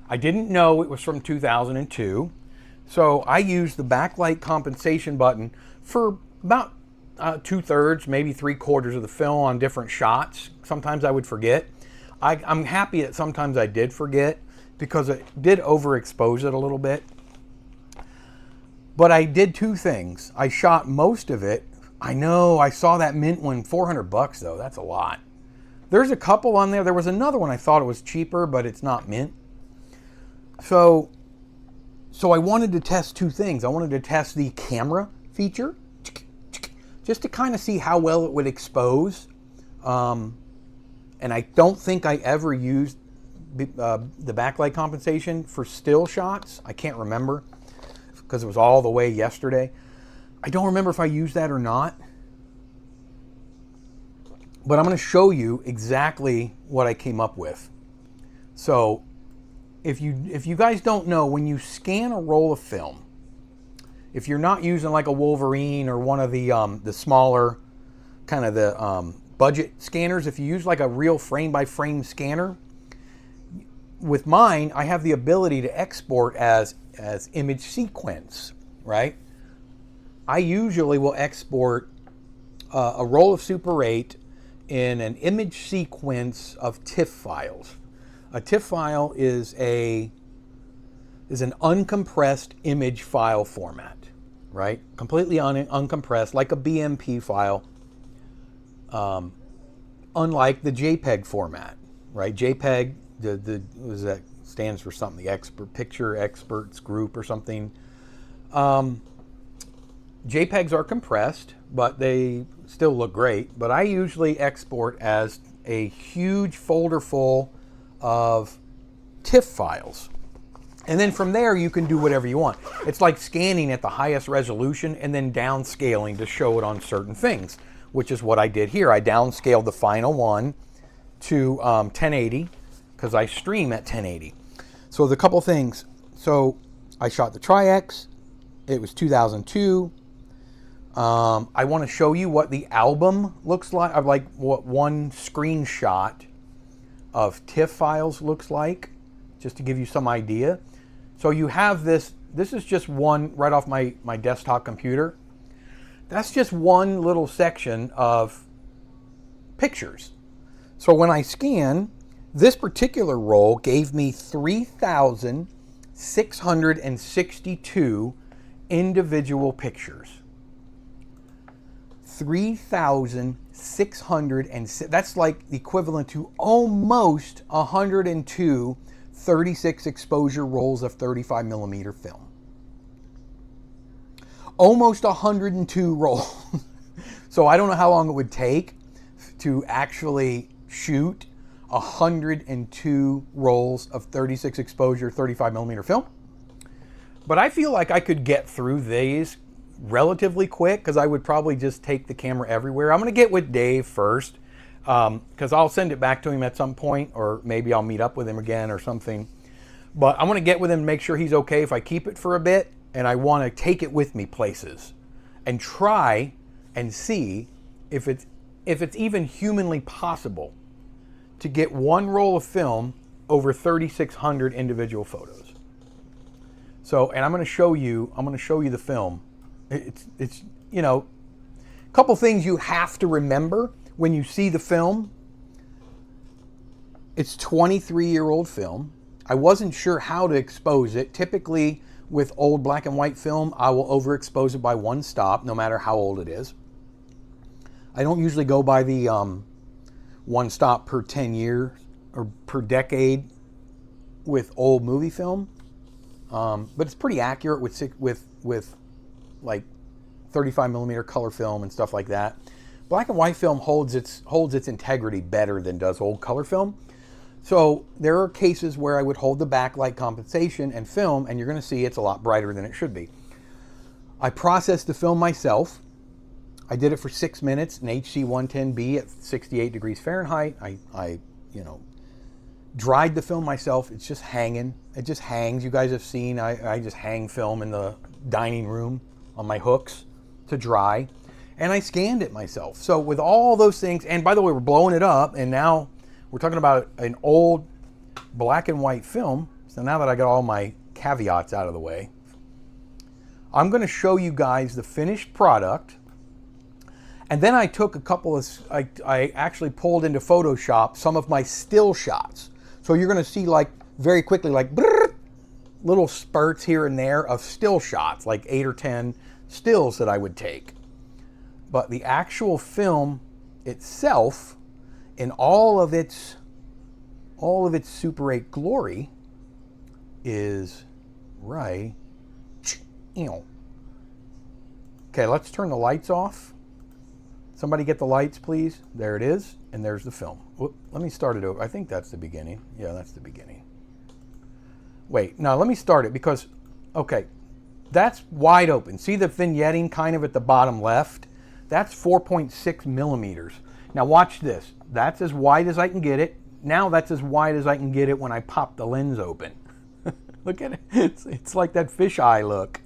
I didn't know it was from 2002. So I used the backlight compensation button for about 2/3, maybe 3/4 of the film on different shots. Sometimes I would forget. I'm happy that sometimes I did forget because it did overexpose it a little bit. But I did 2 things. I shot most of it. I know, I saw that mint one, $400 though. That's a lot. There's a couple on there. There was another one I thought it was cheaper, but it's not mint. So I wanted to test 2 things. I wanted to test the camera feature, just to kind of see how well it would expose. And I don't think I ever used the backlight compensation for still shots. I can't remember because it was all the way yesterday. I don't remember if I used that or not. But I'm going to show you exactly what I came up with. So if you guys don't know, when you scan a roll of film, if you're not using like a Wolverine or one of the smaller kind of the budget scanners, if you use like a real frame by frame scanner, with mine, I have the ability to export as image sequence, right? I usually will export a roll of Super 8 in an image sequence of TIFF files. A TIFF file is an uncompressed image file format, right? Completely uncompressed, like a BMP file, unlike the JPEG format, right? JPEG, that stands for something, the Picture Experts Group or something. JPEGs are compressed, but they still look great. But I usually export as a huge folder full of TIFF files. And then from there, you can do whatever you want. It's like scanning at the highest resolution and then downscaling to show it on certain things, which is what I did here. I downscaled the final one to 1080 because I stream at 1080. So the couple things. So I shot the Tri-X. It was 2002. I want to show you what the album looks like, what one screenshot of TIFF files looks like, just to give you some idea. So you have this is just one right off my desktop computer. That's just one little section of pictures. So when I scan, this particular roll gave me 3,662 individual pictures. 3,606. That's like equivalent to almost 102 36 exposure rolls of 35 millimeter film. Almost 102 rolls. So I don't know how long it would take to actually shoot 102 rolls of 36 exposure 35 millimeter film. But I feel like I could get through these relatively quick because I would probably just take the camera everywhere. I'm going to get with Dave first because I'll send it back to him at some point, or maybe I'll meet up with him again or something. But I want to get with him and make sure he's okay if I keep it for a bit, and I want to take it with me places and try and see if it's even humanly possible to get one roll of film over 3,600 individual photos. So, and I'm going to show you the film. It's you know, a couple things you have to remember when you see the film. It's 23-year-old film. I wasn't sure how to expose it. Typically with old black and white film, I will overexpose it by one stop, no matter how old it is. I don't usually go by the one stop per 10 years or per decade with old movie film, but it's pretty accurate with like 35 millimeter color film and stuff like that. Black and white film holds its integrity better than does old color film. So there are cases where I would hold the backlight compensation and film, and you're going to see it's a lot brighter than it should be. I processed the film myself. I did it for 6 minutes in HC 110B at 68 degrees Fahrenheit. I dried the film myself. It's just hanging. It just hangs. You guys have seen, I just hang film in the dining room on my hooks to dry. And I scanned it myself. So with all those things, and by the way, we're blowing it up, and now we're talking about an old black and white film. So now that I got all my caveats out of the way, I'm going to show you guys the finished product. And then I took a couple of, I actually pulled into Photoshop some of my still shots. So you're going to see like very quickly like little spurts here and there of still shots, like 8 or 10 stills that I would take. But the actual film itself, in all of its Super 8 glory, is right. Okay, let's turn the lights off. Somebody get the lights, please. There it is, and there's the film. Whoop, let me start it over. I think that's the beginning. Yeah, that's the beginning. Wait, no, let me start it because, okay, that's wide open. See the vignetting kind of at the bottom left? That's 4.6 millimeters. Now watch this. That's as wide as I can get it. Now that's as wide as I can get it when I pop the lens open. Look at it. It's like that fisheye look.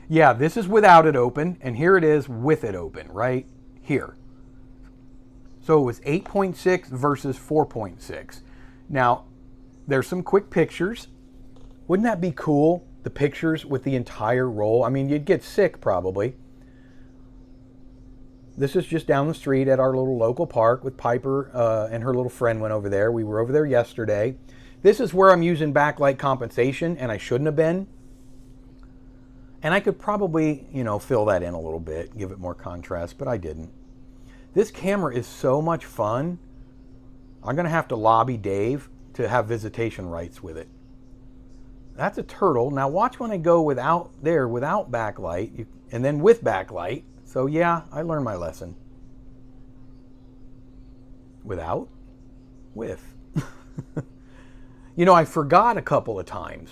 Yeah, this is without it open, and here it is with it open, right here. So it was 8.6 versus 4.6. Now, there's some quick pictures. Wouldn't that be cool? The pictures with the entire roll. I mean, you'd get sick probably. This is just down the street at our little local park with Piper and her little friend went over there. We were over there yesterday. This is where I'm using backlight compensation, and I shouldn't have been. And I could probably, you know, fill that in a little bit, give it more contrast, but I didn't. This camera is so much fun. I'm going to have to lobby Dave to have visitation rights with it. That's a turtle. Now watch when I go without backlight, and then with backlight. So yeah, I learned my lesson. Without, with. You know, I forgot a couple of times.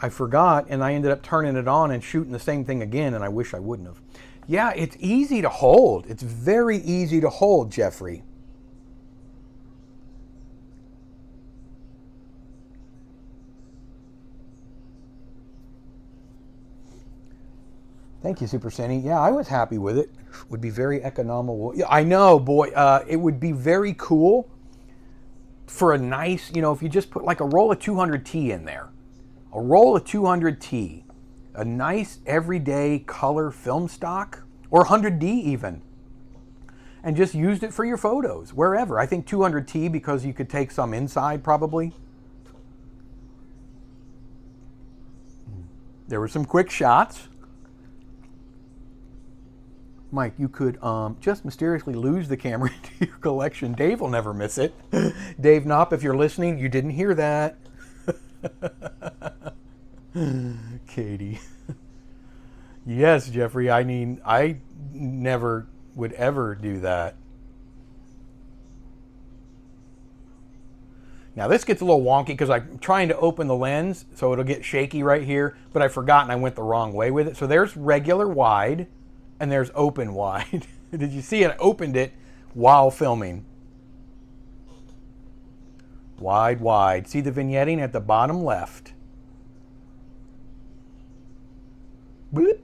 I forgot, and I ended up turning it on and shooting the same thing again, and I wish I wouldn't have. Yeah, it's easy to hold. It's very easy to hold, Jeffrey. Thank you, Super Cindy. Yeah, I was happy with it. Would be very economical. Yeah, I know, boy. It would be very cool for a nice, you know, if you just put like a roll of 200T in there. A roll of 200T. A nice everyday color film stock. Or 100D even. And just used it for your photos, wherever. I think 200T because you could take some inside probably. There were some quick shots. Mike, you could just mysteriously lose the camera into your collection. Dave will never miss it. Dave Knopp, if you're listening, you didn't hear that. Katie. Yes, Jeffrey, I mean, I never would ever do that. Now this gets a little wonky because I'm trying to open the lens, so it'll get shaky right here, but I forgot and I went the wrong way with it. So there's regular wide. And there's open wide. Did you see it? I opened it while filming. Wide, wide. See the vignetting at the bottom left. Boop.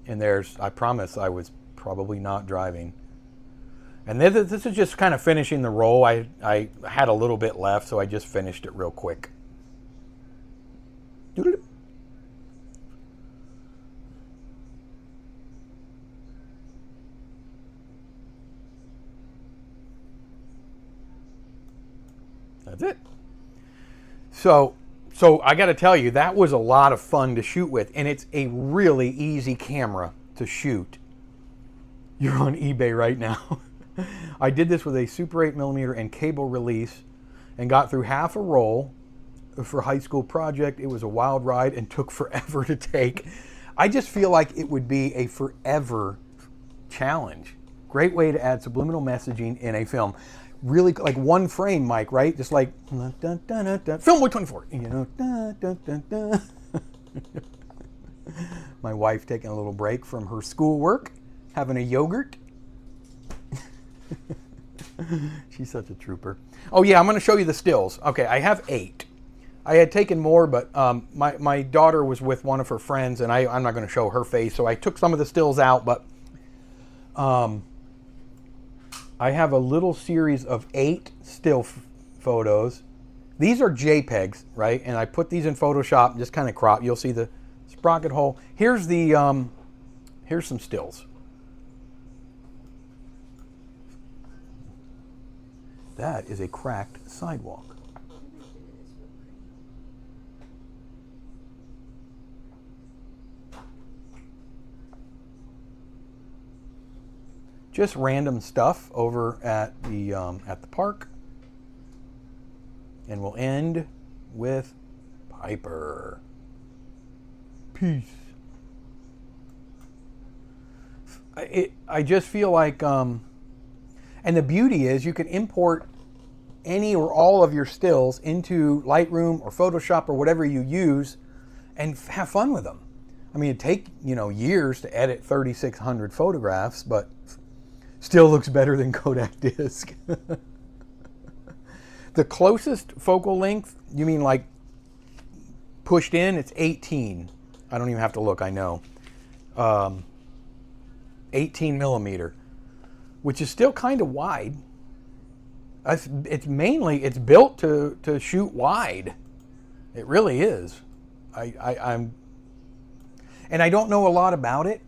And there's, I promise I was probably not driving. And this is just kind of finishing the roll. I had a little bit left, so I just finished it real quick. Doodle. That's it. So I got to tell you, that was a lot of fun to shoot with, and it's a really easy camera to shoot. You're on eBay right now. I did this with a Super 8mm and cable release and got through half a roll for a high school project. It was a wild ride and took forever to take. I just feel like it would be a forever challenge. Great way to add subliminal messaging in a film. Really like one frame, Mike, right? Just like Filmboy24, you know. My wife taking a little break from her schoolwork, having a yogurt. She's such a trooper. Oh yeah, I'm going to show you the stills. Okay, I have 8. I had taken more, but my daughter was with one of her friends, and I'm not going to show her face, so I took some of the stills out, but I have a little series of 8 still photos. These are JPEGs, right? And I put these in Photoshop, just kind of crop. You'll see the sprocket hole. Here's the here's some stills. That is a cracked sidewalk. Just random stuff over at the park. And we'll end with Piper. Peace. I just feel like, and the beauty is you can import any or all of your stills into Lightroom or Photoshop or whatever you use and have fun with them. I mean, it'd take, years to edit 3,600 photographs, but Still looks better than Kodak disc. The closest focal length, you mean like pushed in, it's 18. I don't even have to look, I know. 18 millimeter, which is still kind of wide. It's built to shoot wide. It really is. And I don't know a lot about it.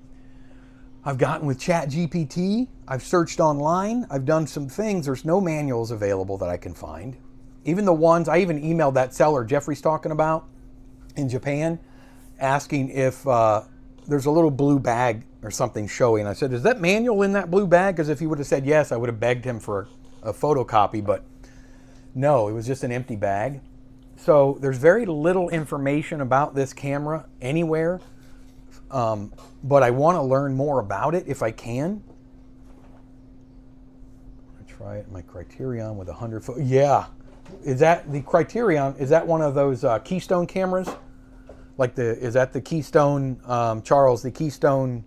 I've gotten with ChatGPT. I've searched online. I've done some things. There's no manuals available that I can find. Even the ones, I even emailed that seller Jeffrey's talking about in Japan, asking if there's a little blue bag or something showing. I said, is that manual in that blue bag? Because if he would have said yes, I would have begged him for a photocopy, but no, it was just an empty bag. So there's very little information about this camera anywhere, but I want to learn more about it if I can. I try it in my Criterion with 100 foot. Yeah, is that the Criterion? Is that one of those Keystone cameras? Like is that the Keystone, Charles, the Keystone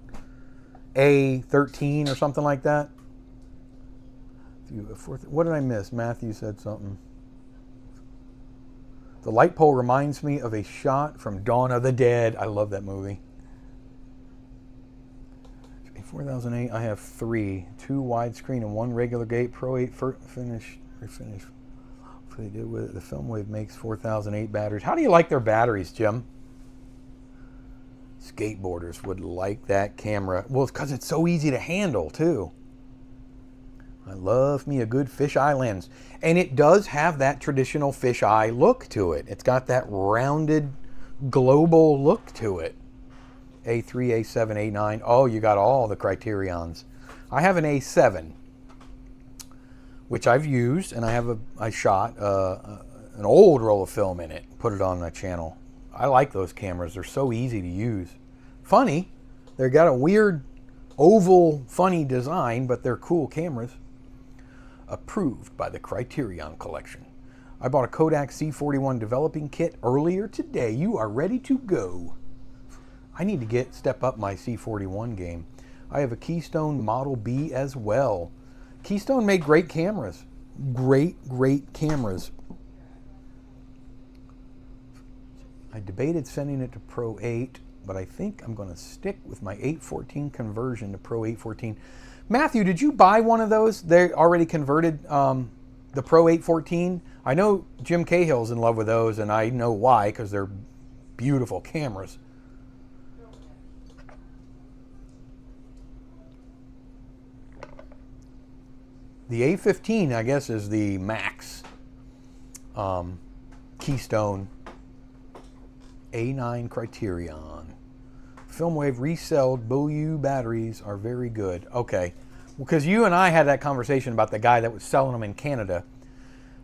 A13 or something like that? What did I miss? Matthew said something. The light pole reminds me of a shot from Dawn of the Dead. I love that movie. 4008, I have 3. 2 widescreen and 1 regular gate. Pro 8 finish. They did with it. The Filmwave makes 4008 batteries. How do you like their batteries, Jim? Skateboarders would like that camera. Well, it's because it's so easy to handle, too. I love me a good fisheye lens. And it does have that traditional fisheye look to it. It's got that rounded, global look to it. A3, A7, A9. Oh, you got all the Criterions. I have an A7, which I've used, and I shot an old roll of film in it, put it on my channel. I like those cameras. They're so easy to use. Funny. They've got a weird oval, funny design, but they're cool cameras. Approved by the Criterion Collection. I bought a Kodak C41 developing kit earlier today. You are ready to go. I need to step up my C41 game. I have a Keystone Model B as well. Keystone made great cameras. Great cameras. I debated sending it to Pro 8, but I think I'm going to stick with my 814 conversion to Pro 814. Matthew, did you buy one of those? They already converted the Pro 814. I know Jim Cahill's in love with those, and I know why, because they're beautiful cameras. The A15, I guess, is the max Keystone A9 Criterion. Filmwave reselled BOU batteries are very good. Okay, because you and I had that conversation about the guy that was selling them in Canada,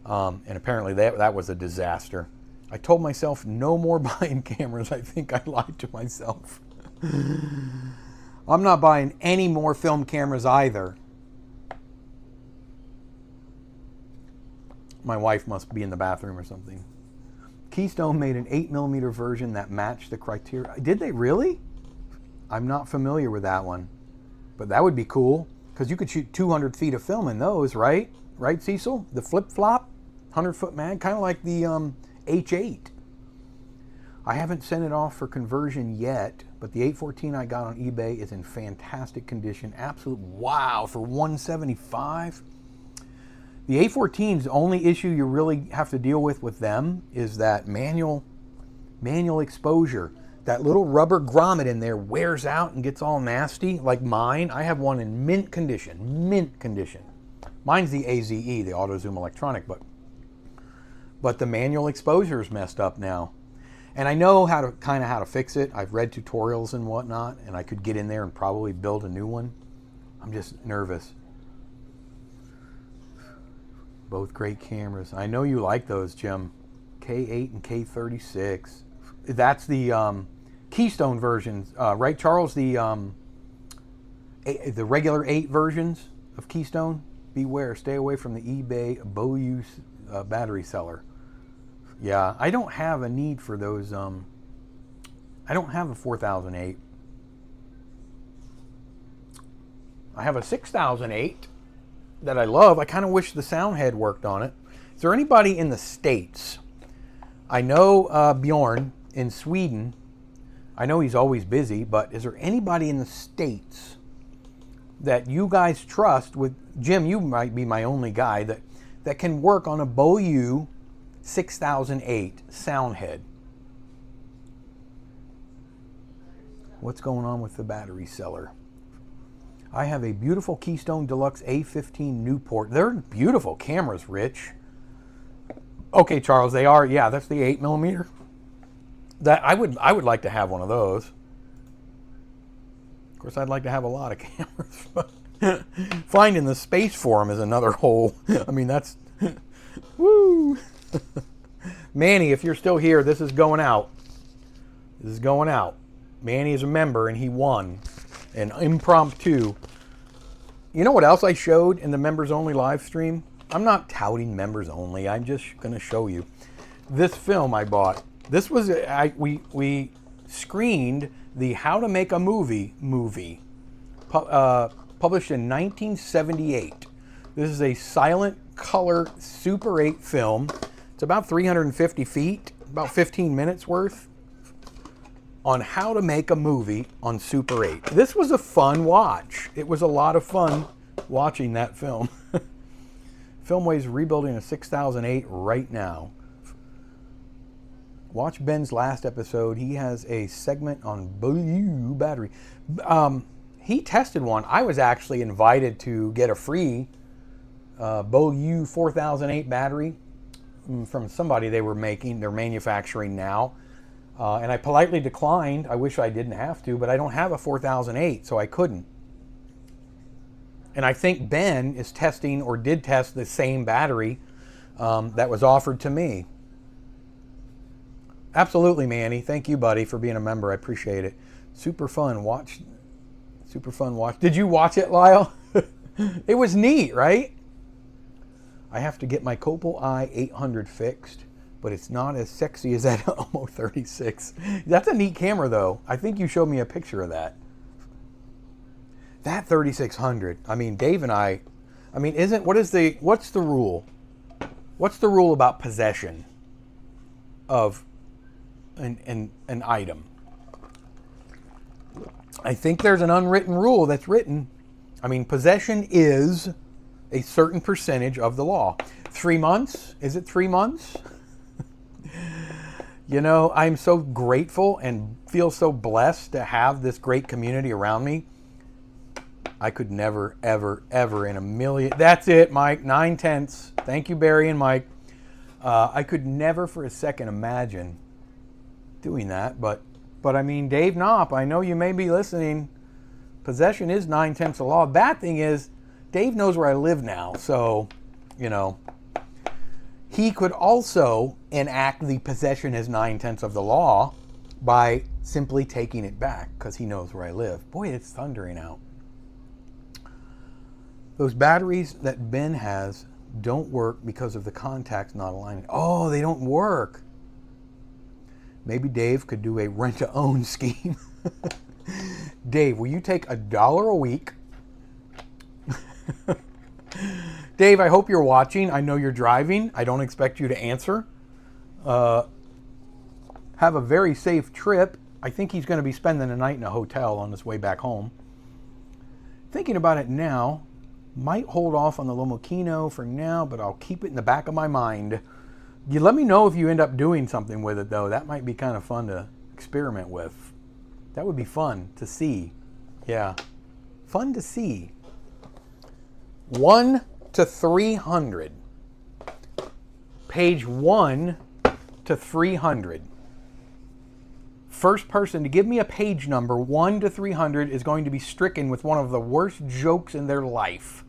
and apparently that was a disaster. I told myself no more buying cameras. I think I lied to myself. I'm not buying any more film cameras either. My wife must be in the bathroom or something. Keystone made an 8mm version that matched the criteria. Did they really? I'm not familiar with that one. But that would be cool, because you could shoot 200 feet of film in those, right? Right, Cecil? The flip-flop, 100-foot mag, kind of like the H8. I haven't sent it off for conversion yet, but the 814 I got on eBay is in fantastic condition. Absolute wow, for $175. The A14's only issue you really have to deal with them is that manual exposure. That little rubber grommet in there wears out and gets all nasty, like mine. I have one in mint condition. Mine's the AZE, the Auto Zoom Electronic, but the manual exposure is messed up now. And I know how to fix it. I've read tutorials and whatnot, and I could get in there and probably build a new one. I'm just nervous. Both great cameras. I know you like those, Jim. K8 and K36. That's the Keystone versions, right, Charles? The regular 8 versions of Keystone. Beware, stay away from the eBay BOU battery seller. Yeah, I don't have a need for those. I don't have a 4008. I have a 6008 that I love. I kind of wish the sound head worked on it. Is there anybody in the States? I know Bjorn in Sweden. I know he's always busy, but is there anybody in the States that you guys trust with, Jim, you might be my only guy that can work on a Beaulieu 6008 sound head? What's going on with the battery seller? I have a beautiful Keystone Deluxe A15 Newport. They're beautiful cameras, Rich. Okay, Charles, they are. Yeah, that's the 8mm. That I would like to have one of those. Of course, I'd like to have a lot of cameras, but finding the space for them is another whole. I mean, that's woo. Manny, if you're still here, this is going out. This is going out. Manny is a member, and he won an impromptu. You know what else I showed in the members only live stream? I'm not touting members only. I'm just going to show you this film I bought. This was we screened the How to Make a Movie published in 1978. This is a silent color Super 8 film. It's about 350 feet, about 15 minutes worth, on how to make a movie on Super 8. This was a fun watch. It was a lot of fun watching that film. Filmway's rebuilding a 6008 right now. Watch Ben's last episode. He has a segment on Beaulieu battery. He tested one. I was actually invited to get a free Beaulieu 4008 battery from somebody they're manufacturing now. And I politely declined. I wish I didn't have to, but I don't have a 4008, so I couldn't. And I think Ben is testing or did test the same battery that was offered to me. Absolutely, Manny. Thank you, buddy, for being a member. I appreciate it. Super fun watch. Super fun watch. Did you watch it, Lyle? It was neat, right? I have to get my Copal Eye 800 fixed, but it's not as sexy as that Almo 36. That's a neat camera, though. I think you showed me a picture of that. That 3600. I mean, Dave and I mean, what's the rule? What's the rule about possession of an item? I think there's an unwritten rule that's written. I mean, possession is a certain percentage of the law. 3 months? Is it 3 months? You know, I'm so grateful and feel so blessed to have this great community around me. I could never, ever, ever in a million. That's it, Mike. 9/10. Thank you, Barry and Mike. I could never for a second imagine doing that. But I mean, Dave Knopp, I know you may be listening. Possession is 9/10 of the law. Bad thing is, Dave knows where I live now. So, you know, he could also enact the possession as 9/10 of the law by simply taking it back because he knows where I live. Boy, it's thundering out. Those batteries that Ben has don't work because of the contacts not aligning. Oh, they don't work. Maybe Dave could do a rent-to-own scheme. Dave, will you take $1 a week? Dave, I hope you're watching. I know you're driving. I don't expect you to answer. Have a very safe trip. I think he's going to be spending the night in a hotel on his way back home. Thinking about it now, might hold off on the Lomokino for now, but I'll keep it in the back of my mind. You let me know if you end up doing something with it, though. That might be kind of fun to experiment with. That would be fun to see. Yeah. Fun to see. 1 to 300. Page 1 to 300. First person to give me a page number 1 to 300 is going to be stricken with one of the worst jokes in their life.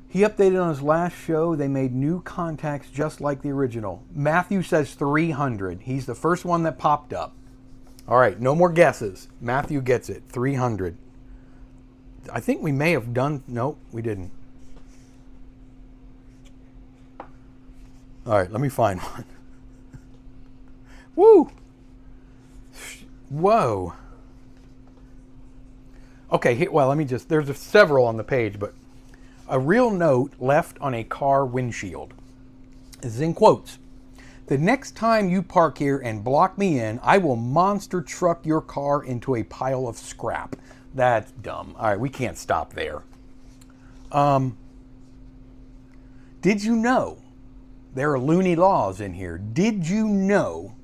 He updated on his last show. They made new contacts just like the original. Matthew says 300. He's the first one that popped up. All right, no more guesses. Matthew gets it. 300. I think we may have done... Nope, we didn't. All right, let me find one. Woo! Whoa. Okay, well, let me just, there's several on the page, but a real note left on a car windshield. This is in quotes. The next time you park here and block me in, I will monster truck your car into a pile of scrap. That's dumb. All right, we can't stop there. Did you know there are loony laws in here? Did you know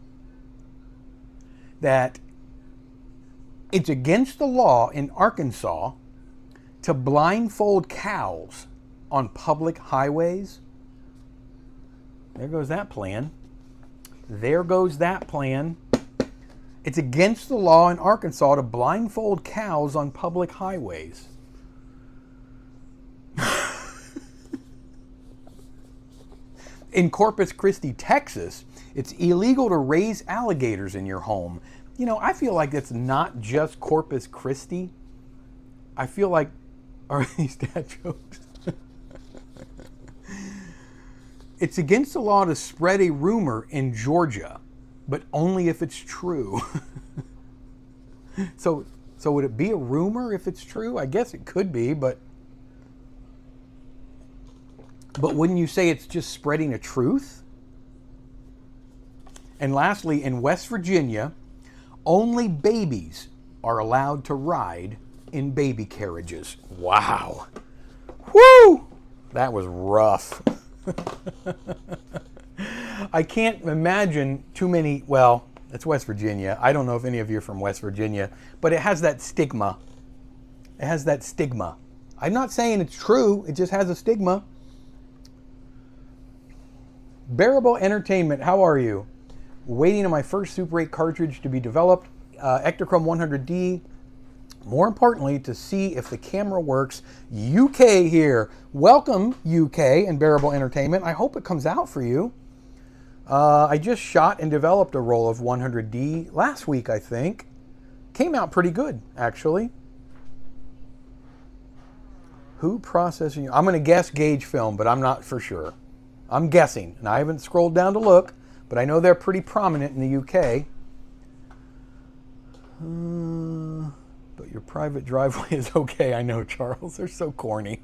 that it's against the law in Arkansas to blindfold cows on public highways? There goes that plan. There goes that plan. It's against the law in Arkansas to blindfold cows on public highways. In Corpus Christi, Texas, it's illegal to raise alligators in your home. You know, I feel like it's not just Corpus Christi. I feel like, are these dad jokes? It's against the law to spread a rumor in Georgia, but only if it's true. So would it be a rumor if it's true? I guess it could be, but wouldn't you say it's just spreading a truth? And lastly, in West Virginia, only babies are allowed to ride in baby carriages. Wow. Woo! That was rough. I can't imagine too many, well, it's West Virginia. I don't know if any of you are from West Virginia, but it has that stigma. It has that stigma. I'm not saying it's true, it just has a stigma. Bearable Entertainment, how are you? Waiting on my first Super 8 cartridge to be developed, Ektachrome 100D. More importantly, to see if the camera works. UK here. Welcome, UK and Bearable Entertainment. I hope it comes out for you. I just shot and developed a roll of 100D last week, I think. Came out pretty good, actually. Who processing? I'm going to guess Gauge Film, but I'm not for sure. I'm guessing, and I haven't scrolled down to look, but I know they're pretty prominent in the UK. But your private driveway is okay. I know, Charles. They're so corny.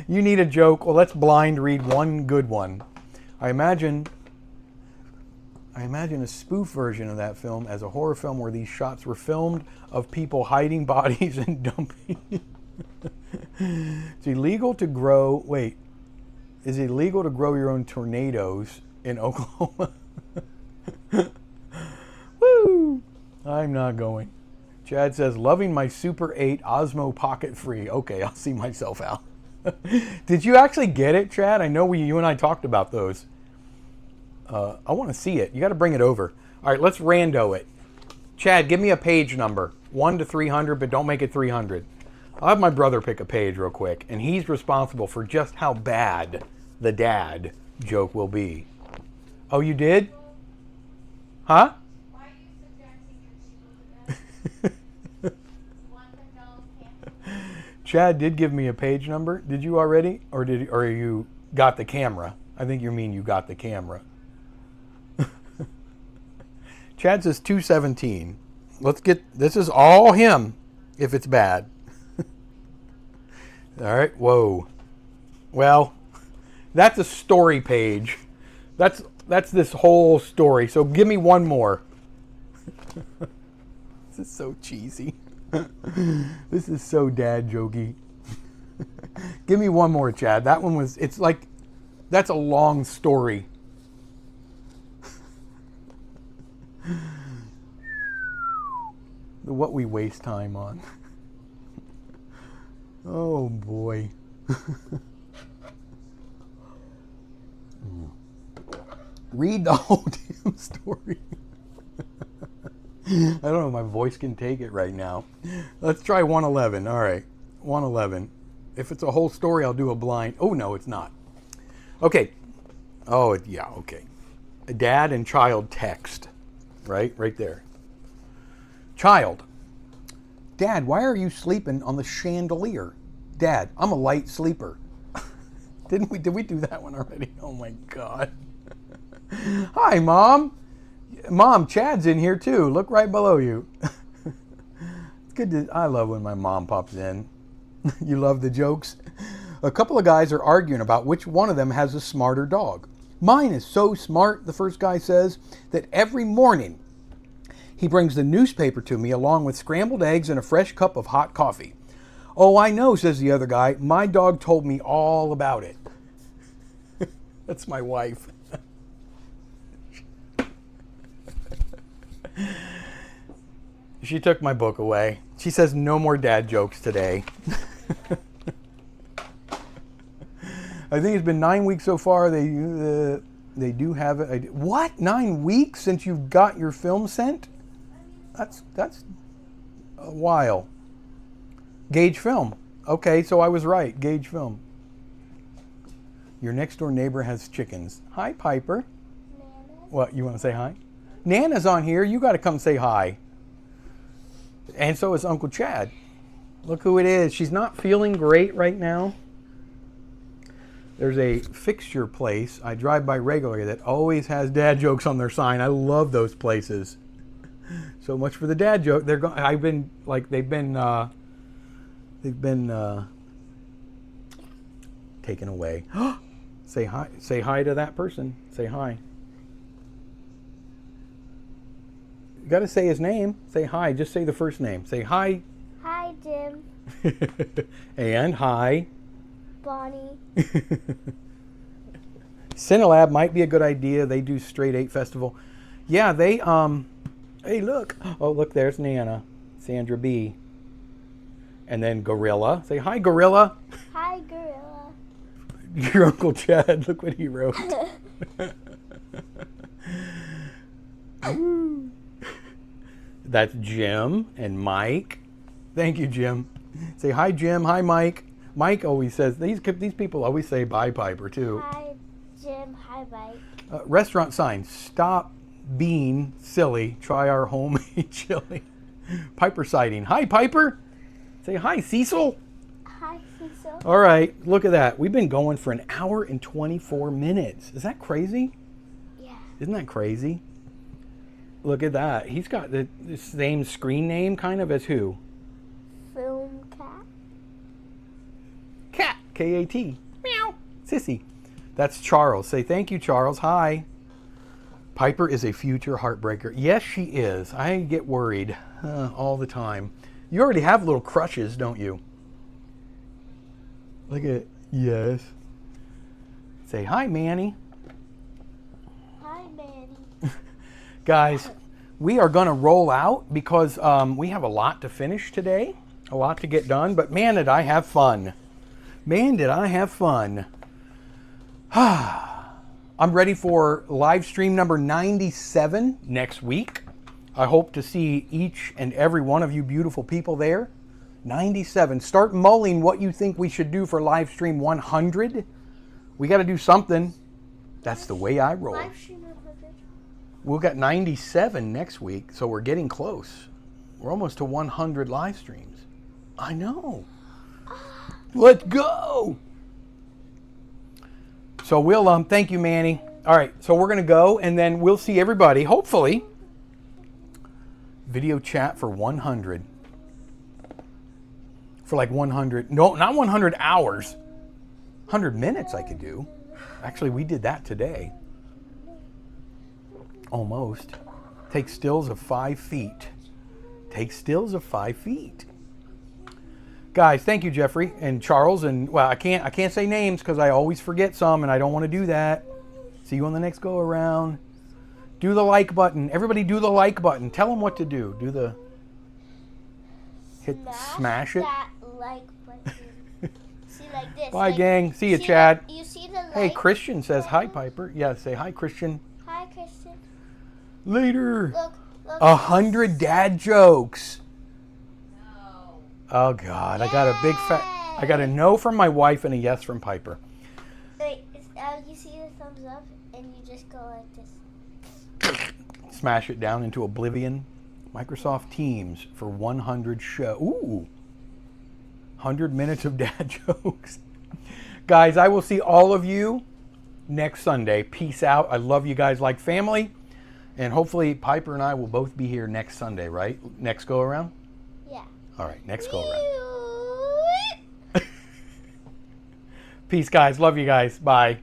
You need a joke. Well, let's blind read one good one. I imagine a spoof version of that film as a horror film where these shots were filmed of people hiding bodies and dumping. It's illegal to grow. Wait. Is it illegal to grow your own tornadoes in Oklahoma? Woo! I'm not going. Chad says, loving my Super 8 Osmo Pocket Free. Okay, I'll see myself out. Did you actually get it, Chad? I know you and I talked about those. I want to see it. You got to bring it over. All right, let's rando it. Chad, give me a page number. 1 to 300, but don't make it 300. I'll have my brother pick a page real quick, and he's responsible for just how bad the dad joke will be. Oh, you did? Huh? Why are you subjecting your children? Want them to Chad did give me a page number. Did you already? Or you got the camera? I think you mean you got the camera. Chad says 217. Let's get, this is all him if it's bad. All right, whoa. Well, that's a story page. That's this whole story. So give me one more. This is so cheesy. This is so dad jokey. Give me one more, Chad. That one was, it's like, that's a long story. What we waste time on. Oh boy. Read the whole damn story. I don't know if my voice can take it right now. Let's try 111. All right. 111. If it's a whole story, I'll do a blind. Oh, no, it's not. Okay. Oh, yeah, okay. A dad and child text. Right there. Child. Dad, why are you sleeping on the chandelier? Dad, I'm a light sleeper. Did we do that one already? Oh my God. Hi, Mom. Mom, Chad's in here too. Look right below you. It's good to, I love when my mom pops in. You love the jokes? A couple of guys are arguing about which one of them has a smarter dog. Mine is so smart, the first guy says, that every morning he brings the newspaper to me along with scrambled eggs and a fresh cup of hot coffee. Oh, I know, says the other guy. My dog told me all about it. That's my wife. She took my book away. She says no more dad jokes today. I think it's been 9 weeks so far. They do have it. What? 9 weeks since you got your film sent? That's a while. Gauge Film. Okay, so I was right. Gauge Film. Your next door neighbor has chickens. Hi, Piper. Nana. What, you want to say hi? Nana's on here. You got to come say hi. And so is Uncle Chad. Look who it is. She's not feeling great right now. There's a fixture place I drive by regularly that always has dad jokes on their sign. I love those places. So much for the dad joke. They've been taken away. Say hi. Say hi to that person. Say hi. You got to say his name. Say hi. Just say the first name. Say hi. Hi, Jim. And hi. Bonnie. Cinelab might be a good idea. They do Straight 8 Festival. Yeah, they hey, look. Oh, look, there's Nana. Sandra B. And then Gorilla. Say hi, Gorilla. Hi, Gorilla. Your Uncle Chad. Look what he wrote. That's Jim and Mike. Thank you, Jim. Say hi, Jim. Hi, Mike. Mike always says, these people always say bye, Piper, too. Hi, Jim. Hi, Mike. Restaurant sign. Stop being silly. Try our homemade chili. Piper sighting. Hi, Piper. Say hi, Cecil. Hi, Cecil. All right. Look at that. We've been going for 1 hour and 24 minutes. Is that crazy? Yeah. Isn't that crazy? Look at that. He's got the same screen name kind of as who? Film cat. Cat. K-A-T. Meow. Sissy. That's Charles. Say thank you, Charles. Hi. Piper is a future heartbreaker. Yes, she is. I get worried all the time. You already have little crushes, don't you? Look at it. Yes. Say hi, Manny. Hi, Manny. Guys, we are going to roll out because we have a lot to finish today, a lot to get done, but man, did I have fun. Man, did I have fun. I'm ready for live stream number 97 next week. I hope to see each and every one of you beautiful people there. 97. Start mulling what you think we should do for live stream 100. We got to do something. That's the way I roll. Live stream 100. We'll get 97 next week, so we're getting close. We're almost to 100 live streams. I know. Let's go. So we'll thank you, Manny. All right, so we're gonna go, and then we'll see everybody. Hopefully, video chat for 100. For like 100. No, not 100 hours. 100 minutes I could do. Actually, we did that today. Almost. Take stills of 5 feet. Take stills of 5 feet. Guys, thank you, Jeffrey and Charles, and well, I can't say names because I always forget some, and I don't want to do that. See you on the next go around. Do the like button. Everybody, do the like button. Tell them what to do. Do the smash it. That like button. See, like this. Bye, like, gang. See you, see Chad. You see the like. Hey, Christian says hi, button? Piper. Yeah, say hi, Christian. Hi, Christian. Later. Look. 100 dad jokes. Oh God, I got a big fat. I got a no from my wife and a yes from Piper. Wait, you see the thumbs up, and you just go like this. Smash it down into oblivion. Microsoft Teams for 100 show. Ooh, 100 minutes of dad jokes. Guys, I will see all of you next Sunday. Peace out. I love you guys like family, and hopefully Piper and I will both be here next Sunday. Right? Next go around. Yeah. All right, next go around. Peace, guys. Love you guys. Bye.